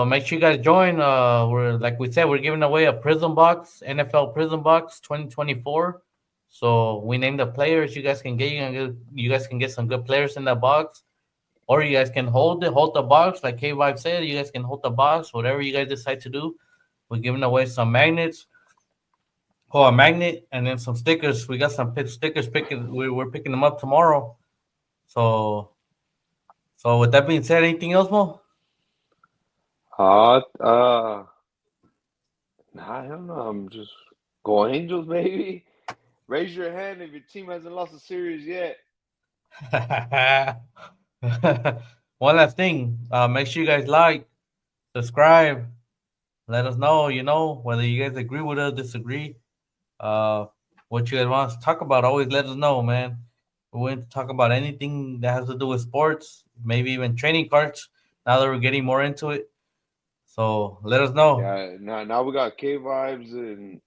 [SPEAKER 1] make sure you guys join. We're like we said, we're giving away a Prism Box, NFL Prism Box 2024. So we named the players. You guys can get some good players in that box. Or you guys can hold the box, like K Vibe said. You guys can hold the box, whatever you guys decide to do. We're giving away some magnets, a magnet, and then some stickers. We got some stickers picking. We're picking them up tomorrow. So, so with that being said, anything else, Mo?
[SPEAKER 2] Uh, uh, I don't know. I'm just go Angels, baby. Raise your hand if your team hasn't lost a series yet.
[SPEAKER 1] One last thing. Make sure you guys like, subscribe. Let us know. Whether you guys agree with us, disagree. Uh, what you guys want us to talk about? Always let us know, man. We're willing to talk about anything that has to do with sports, maybe even training cards. Now that we're getting more into it. So let us know.
[SPEAKER 2] Yeah, now we got K vibes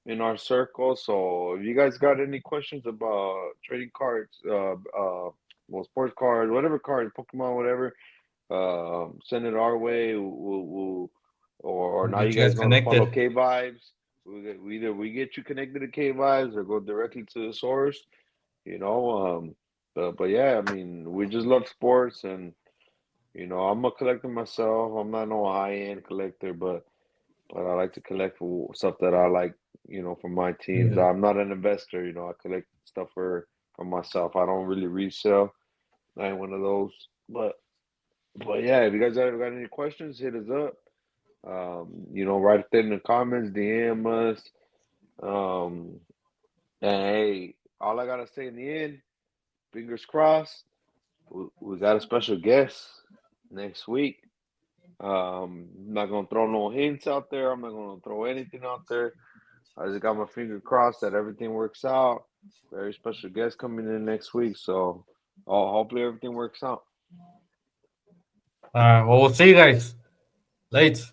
[SPEAKER 2] in our circle. So if you guys got any questions about trading cards, well, sports cards, whatever cards, Pokemon, whatever, send it our way. We'll or
[SPEAKER 1] We'll
[SPEAKER 2] now
[SPEAKER 1] get
[SPEAKER 2] you
[SPEAKER 1] you guys
[SPEAKER 2] guys want to follow
[SPEAKER 1] connected.
[SPEAKER 2] K vibes. We get you connected to K vibes or go directly to the source. You know, but yeah, I mean, we just love sports, and I'm a collector myself. I'm not no high end collector, but I like to collect for stuff that I like, for my teams.
[SPEAKER 1] Yeah.
[SPEAKER 2] I'm not an investor, I collect stuff for myself. I don't really resell. I ain't one of those. But yeah, if you guys ever got any questions, hit us up. Write it in the comments, DM us. Um, and hey, all I gotta say in the end, fingers crossed, we got a special guest next week. I'm not gonna throw no hints out there. I'm not gonna throw anything out there. I just got my finger crossed that everything works out. Very special guest coming in next week, so hopefully everything works out.
[SPEAKER 1] Well, we'll see you guys. Late.